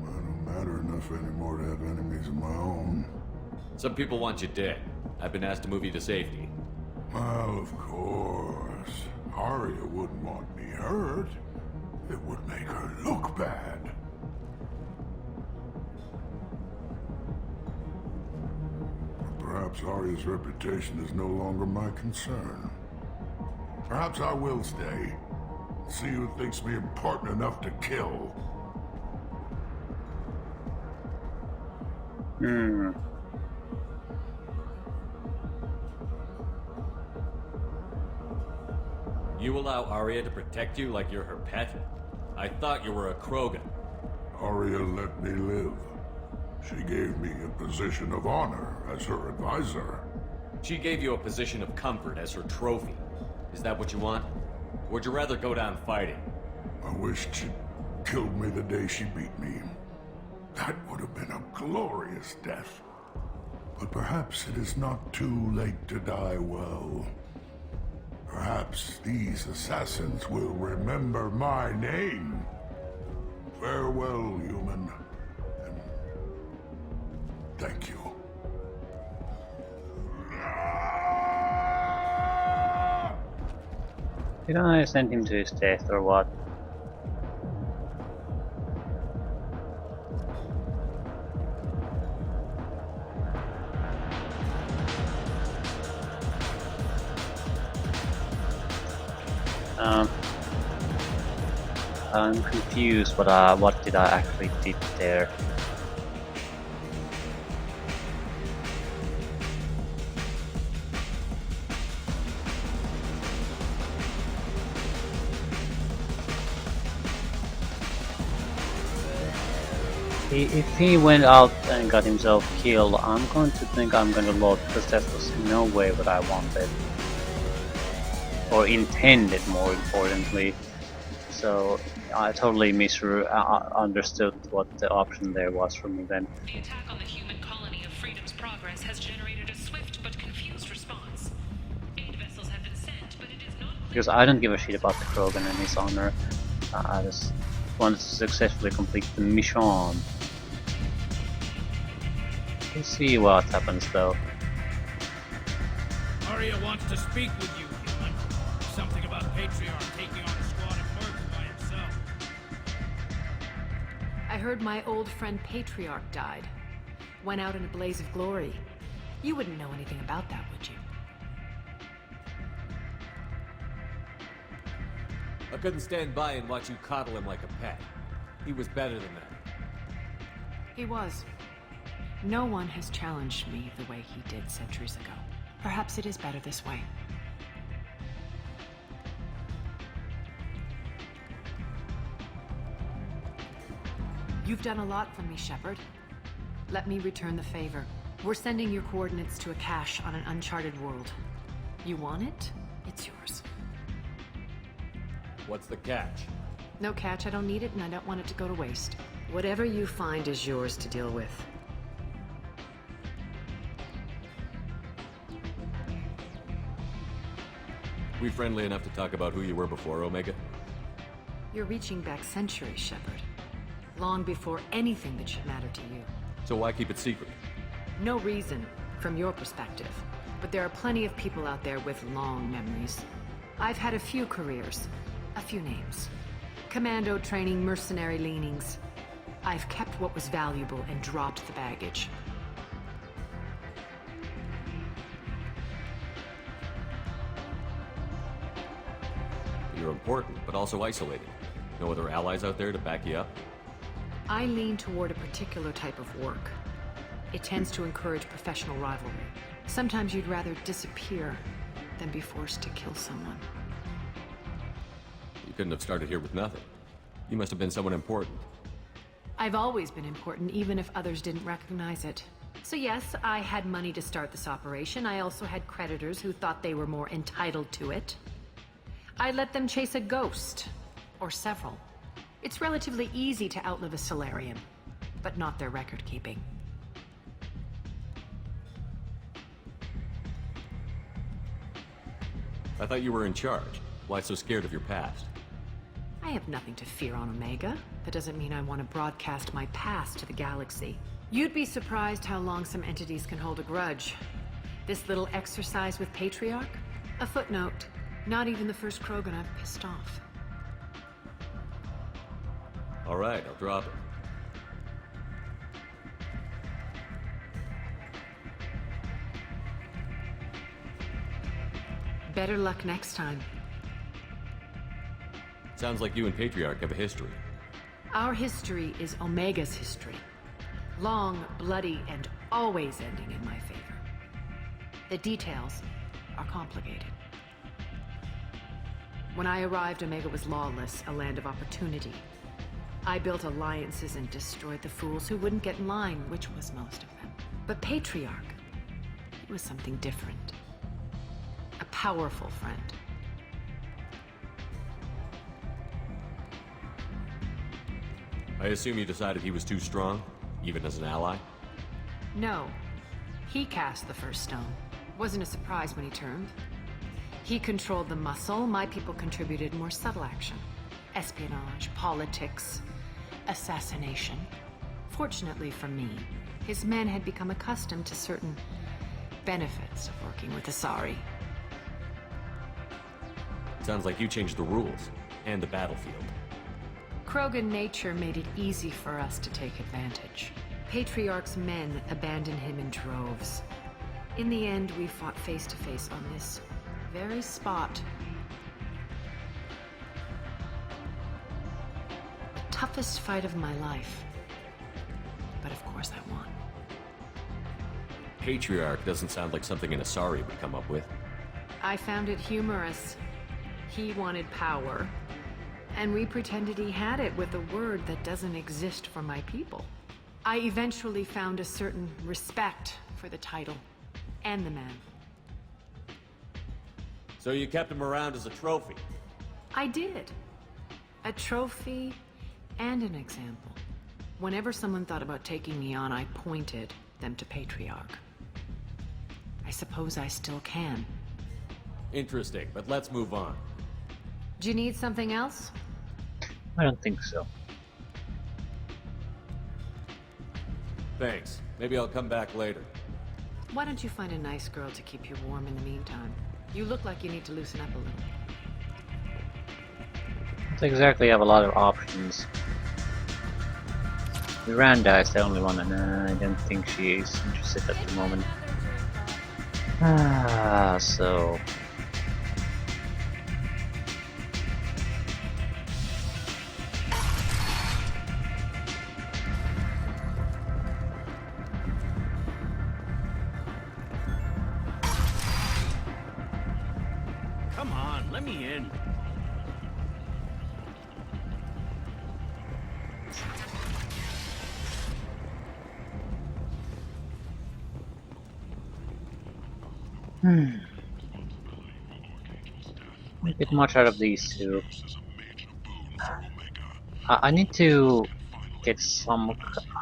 S14: I don't matter enough anymore to have enemies of my own.
S8: Some people want you dead. I've been asked to move you to safety.
S14: Well, of course. Aria wouldn't want me hurt. It would make her look bad. Perhaps Aria's reputation is no longer my concern. Perhaps I will stay. See who thinks me important enough to kill.
S8: You allow Aria to protect you like you're her pet? I thought you were a Krogan.
S14: Aria let me live. She gave me a position of honor as her advisor.
S8: She gave you a position of comfort as her trophy. Is that what you want? Or would you rather go down fighting?
S14: I wished she'd killed me the day she beat me. That would have been a glorious death. But perhaps it is not too late to die well. Perhaps these assassins will remember my name. Farewell, human. And thank you.
S1: Did I send him to his death or what? I'm confused. What did I actually did there? If he went out and got himself killed, I'm going to think I'm going to load, because that was in no way what I wanted. Or intended, more importantly. So I totally misunderstood what the option there was for me then.
S12: The attack on the human colony of Freedom's Progress has generated a swift but confused response. 8 vessels have been sent, but it is not...
S1: Because I don't give a shit about the Krogan and his honor. I just wanted to successfully complete the mission. We'll see what happens though.
S13: Arya wants to speak with you, human. Something about Patriarch taking on a squad of mercs by himself.
S12: I heard my old friend Patriarch died. Went out in a blaze of glory. You wouldn't know anything about that, would you?
S8: I couldn't stand by and watch you coddle him like a pet. He was better than that.
S12: He was. No one has challenged me the way he did centuries ago. Perhaps it is better this way. You've done a lot for me, Shepard. Let me return the favor. We're sending your coordinates to a cache on an uncharted world. You want it? It's yours.
S8: What's the catch?
S12: No catch, I don't need it, and I don't want it to go to waste. Whatever you find is yours to deal with.
S8: We friendly enough to talk about who you were before, Omega?
S12: You're reaching back centuries, Shepard. Long before anything that should matter to you.
S8: So why keep it secret?
S12: No reason, from your perspective. But there are plenty of people out there with long memories. I've had a few careers, a few names. Commando training, mercenary leanings. I've kept what was valuable and dropped the baggage.
S8: You're important, but also isolated. No other allies out there to back you up?
S12: I lean toward a particular type of work. It tends to encourage professional rivalry. Sometimes you'd rather disappear than be forced to kill someone.
S8: You couldn't have started here with nothing. You must have been someone important.
S12: I've always been important, even if others didn't recognize it. So yes, I had money to start this operation. I also had creditors who thought they were more entitled to it. I let them chase a ghost, or several. It's relatively easy to outlive a Solarian, but not their record-keeping.
S8: I thought you were in charge. Why so scared of your past?
S12: I have nothing to fear on Omega. That doesn't mean I want to broadcast my past to the galaxy. You'd be surprised how long some entities can hold a grudge. This little exercise with Patriarch? A footnote. Not even the first Krogan I've pissed off.
S8: All right, I'll drop it.
S12: Better luck next time.
S8: Sounds like you and Patriarch have a history.
S12: Our history is Omega's history. Long, bloody, and always ending in my favor. The details are complicated. When I arrived, Omega was lawless, a land of opportunity. I built alliances and destroyed the fools who wouldn't get in line, which was most of them. But Patriarch, he was something different. A powerful friend.
S8: I assume you decided he was too strong, even as an ally?
S12: No. He cast the first stone. Wasn't a surprise when he turned. He controlled the muscle, my people contributed more subtle action. Espionage, politics, assassination. Fortunately for me, his men had become accustomed to certain benefits of working with Asari.
S8: Sounds like you changed the rules, and the battlefield.
S12: Krogan nature made it easy for us to take advantage. Patriarch's men abandoned him in droves. In the end, we fought face to face on this very spot. The toughest fight of my life. But of course I won.
S8: Patriarch doesn't sound like something an Asari would come up with.
S12: I found it humorous. He wanted power, and we pretended he had it with a word that doesn't exist for my people. I eventually found a certain respect for the title and the man.
S8: So you kept him around as a trophy?
S12: I did. A trophy and an example. Whenever someone thought about taking me on, I pointed them to Patriarch. I suppose I still can.
S8: Interesting, but let's move on.
S12: Do you need something else?
S1: I don't think so.
S8: Thanks. Maybe I'll come back later.
S12: Why don't you find a nice girl to keep you warm in the meantime? You look like you need to loosen up a little.
S1: Don't exactly have a lot of options. Miranda is the only one, and I don't think she is interested at the moment. So...
S4: Come on, let me in.
S1: Don't get much out of these two. I need to get some...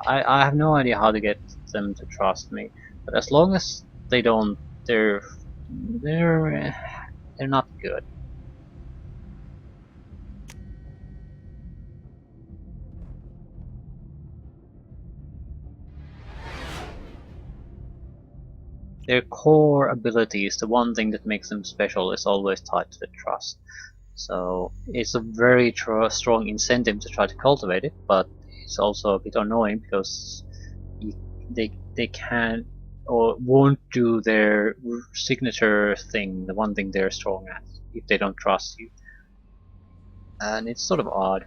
S1: I have no idea how to get them to trust me, but as long as they don't, they're not good. Their core abilities, the one thing that makes them special, is always tied to the trust. So it's a very strong incentive to try to cultivate it, but it's also a bit annoying because they can't or won't do their signature thing, the one thing they're strong at, if they don't trust you. And it's sort of odd.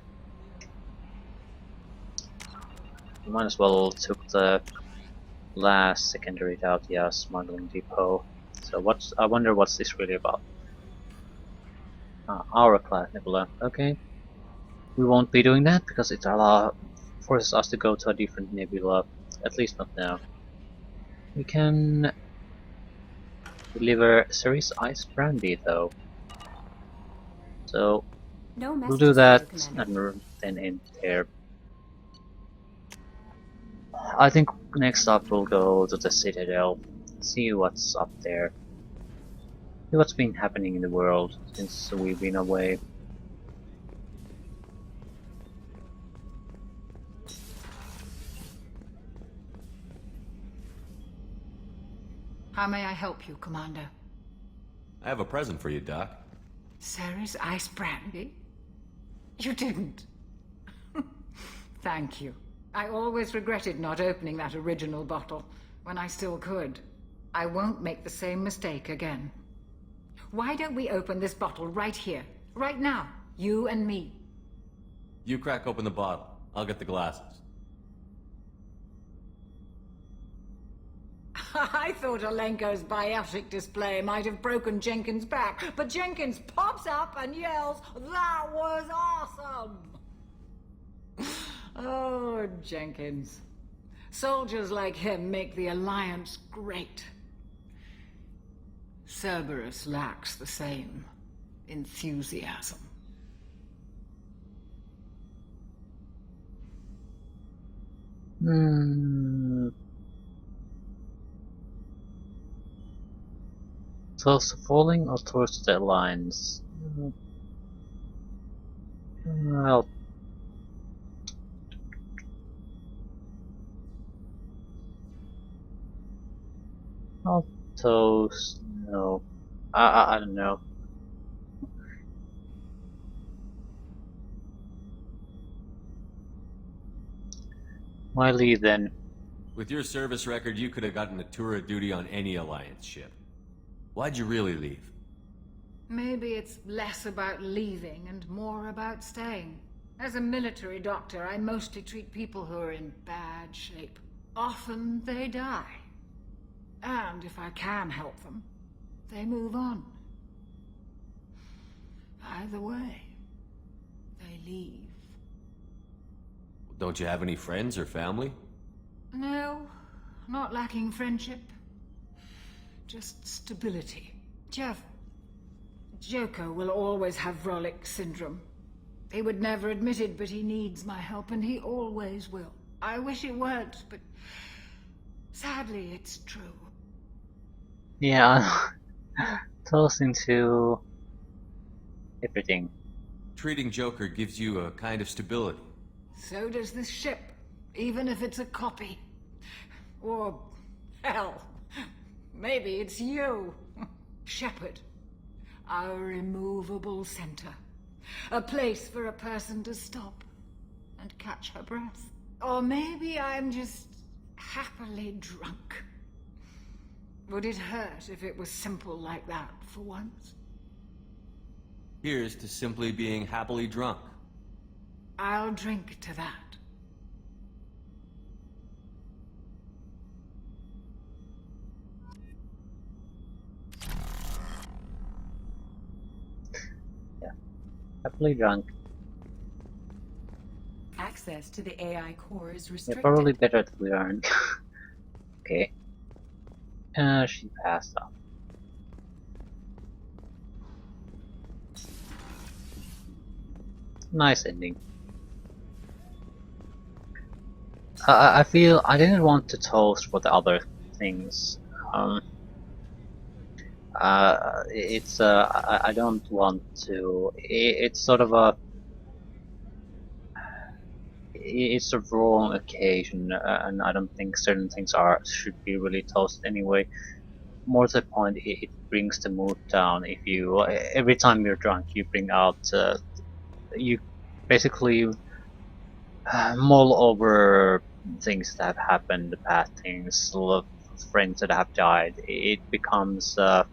S1: You might as well took the last secondary route, yeah, smuggling depot. So I wonder what's this really about. Hourglass Nebula, okay. We won't be doing that because it forces us to go to a different nebula, at least not now. We can deliver Ceres Ice Brandy though. So we'll do that and then end there. I think next up we'll go to the Citadel, see what's up there, see what's been happening in the world since we've been away.
S10: How may I help you, Commander?
S8: I have a present for you, Doc.
S10: Ceres Ice Brandy? You didn't. Thank you. I always regretted not opening that original bottle when I still could. I won't make the same mistake again. Why don't we open this bottle right here, right now, you and me?
S8: You crack open the bottle. I'll get the glasses.
S10: I thought Alenko's biotic display might have broken Jenkins' back, but Jenkins pops up and yells, "That was awesome!" Oh, Jenkins. Soldiers like him make the Alliance great. Cerberus lacks the same enthusiasm.
S1: Close to falling or close to the Alliance? Well, I'll toast. No, I don't know. Miley then.
S8: With your service record, you could have gotten a tour of duty on any Alliance ship. Why'd you really leave?
S10: Maybe it's less about leaving and more about staying. As a military doctor, I mostly treat people who are in bad shape. Often they die. And if I can help them, they move on. Either way, they leave.
S8: Don't you have any friends or family?
S10: No, not lacking friendship. Just stability. Jeff, Joker will always have Vrolic syndrome. He would never admit it, but he needs my help, and he always will. I wish it weren't, but sadly it's true.
S1: Yeah, toss into everything.
S8: Treating Joker gives you a kind of stability.
S10: So does this ship, even if it's a copy. Or, hell, maybe it's you, Shepard. Our immovable center. A place for a person to stop and catch her breath. Or maybe I'm just happily drunk. Would it hurt if it was simple like that for once?
S8: Here's to simply being happily drunk.
S10: I'll drink to that.
S1: Happily drunk.
S5: Access to the AI core is
S1: Yeah,
S5: restricted.
S1: probably better that we aren't. Okay. She passed up. Nice ending. I feel I didn't want to toast for the other things. I don't want to. It's sort of a. It's a wrong occasion, and I don't think certain things should be really toasted anyway. More to the point, it brings the mood down. If you every time you're drunk, you bring out you basically mull over things that have happened, bad things, a lot of friends that have died. It becomes an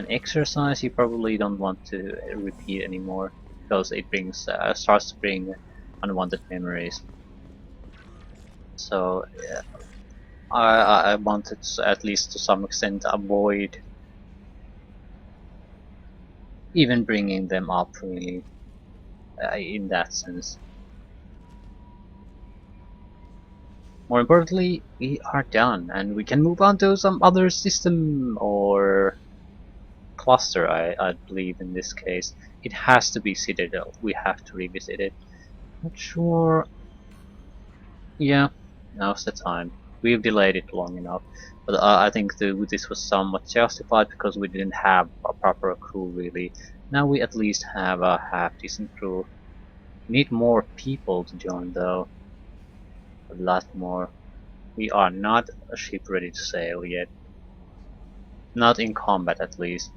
S1: exercise you probably don't want to repeat anymore, because it brings starts to bring unwanted memories. So I wanted to, at least to some extent, avoid even bringing them up, really, in that sense. More importantly, we are done, and we can move on to some other system or cluster, I believe in this case. It has to be Citadel. We have to revisit it. Not sure. Yeah, now's the time. We've delayed it long enough, but I think this was somewhat justified because we didn't have a proper crew, really. Now we at least have a half-decent crew. We need more people to join, though. A lot more. We are not a ship ready to sail yet. Not in combat, at least.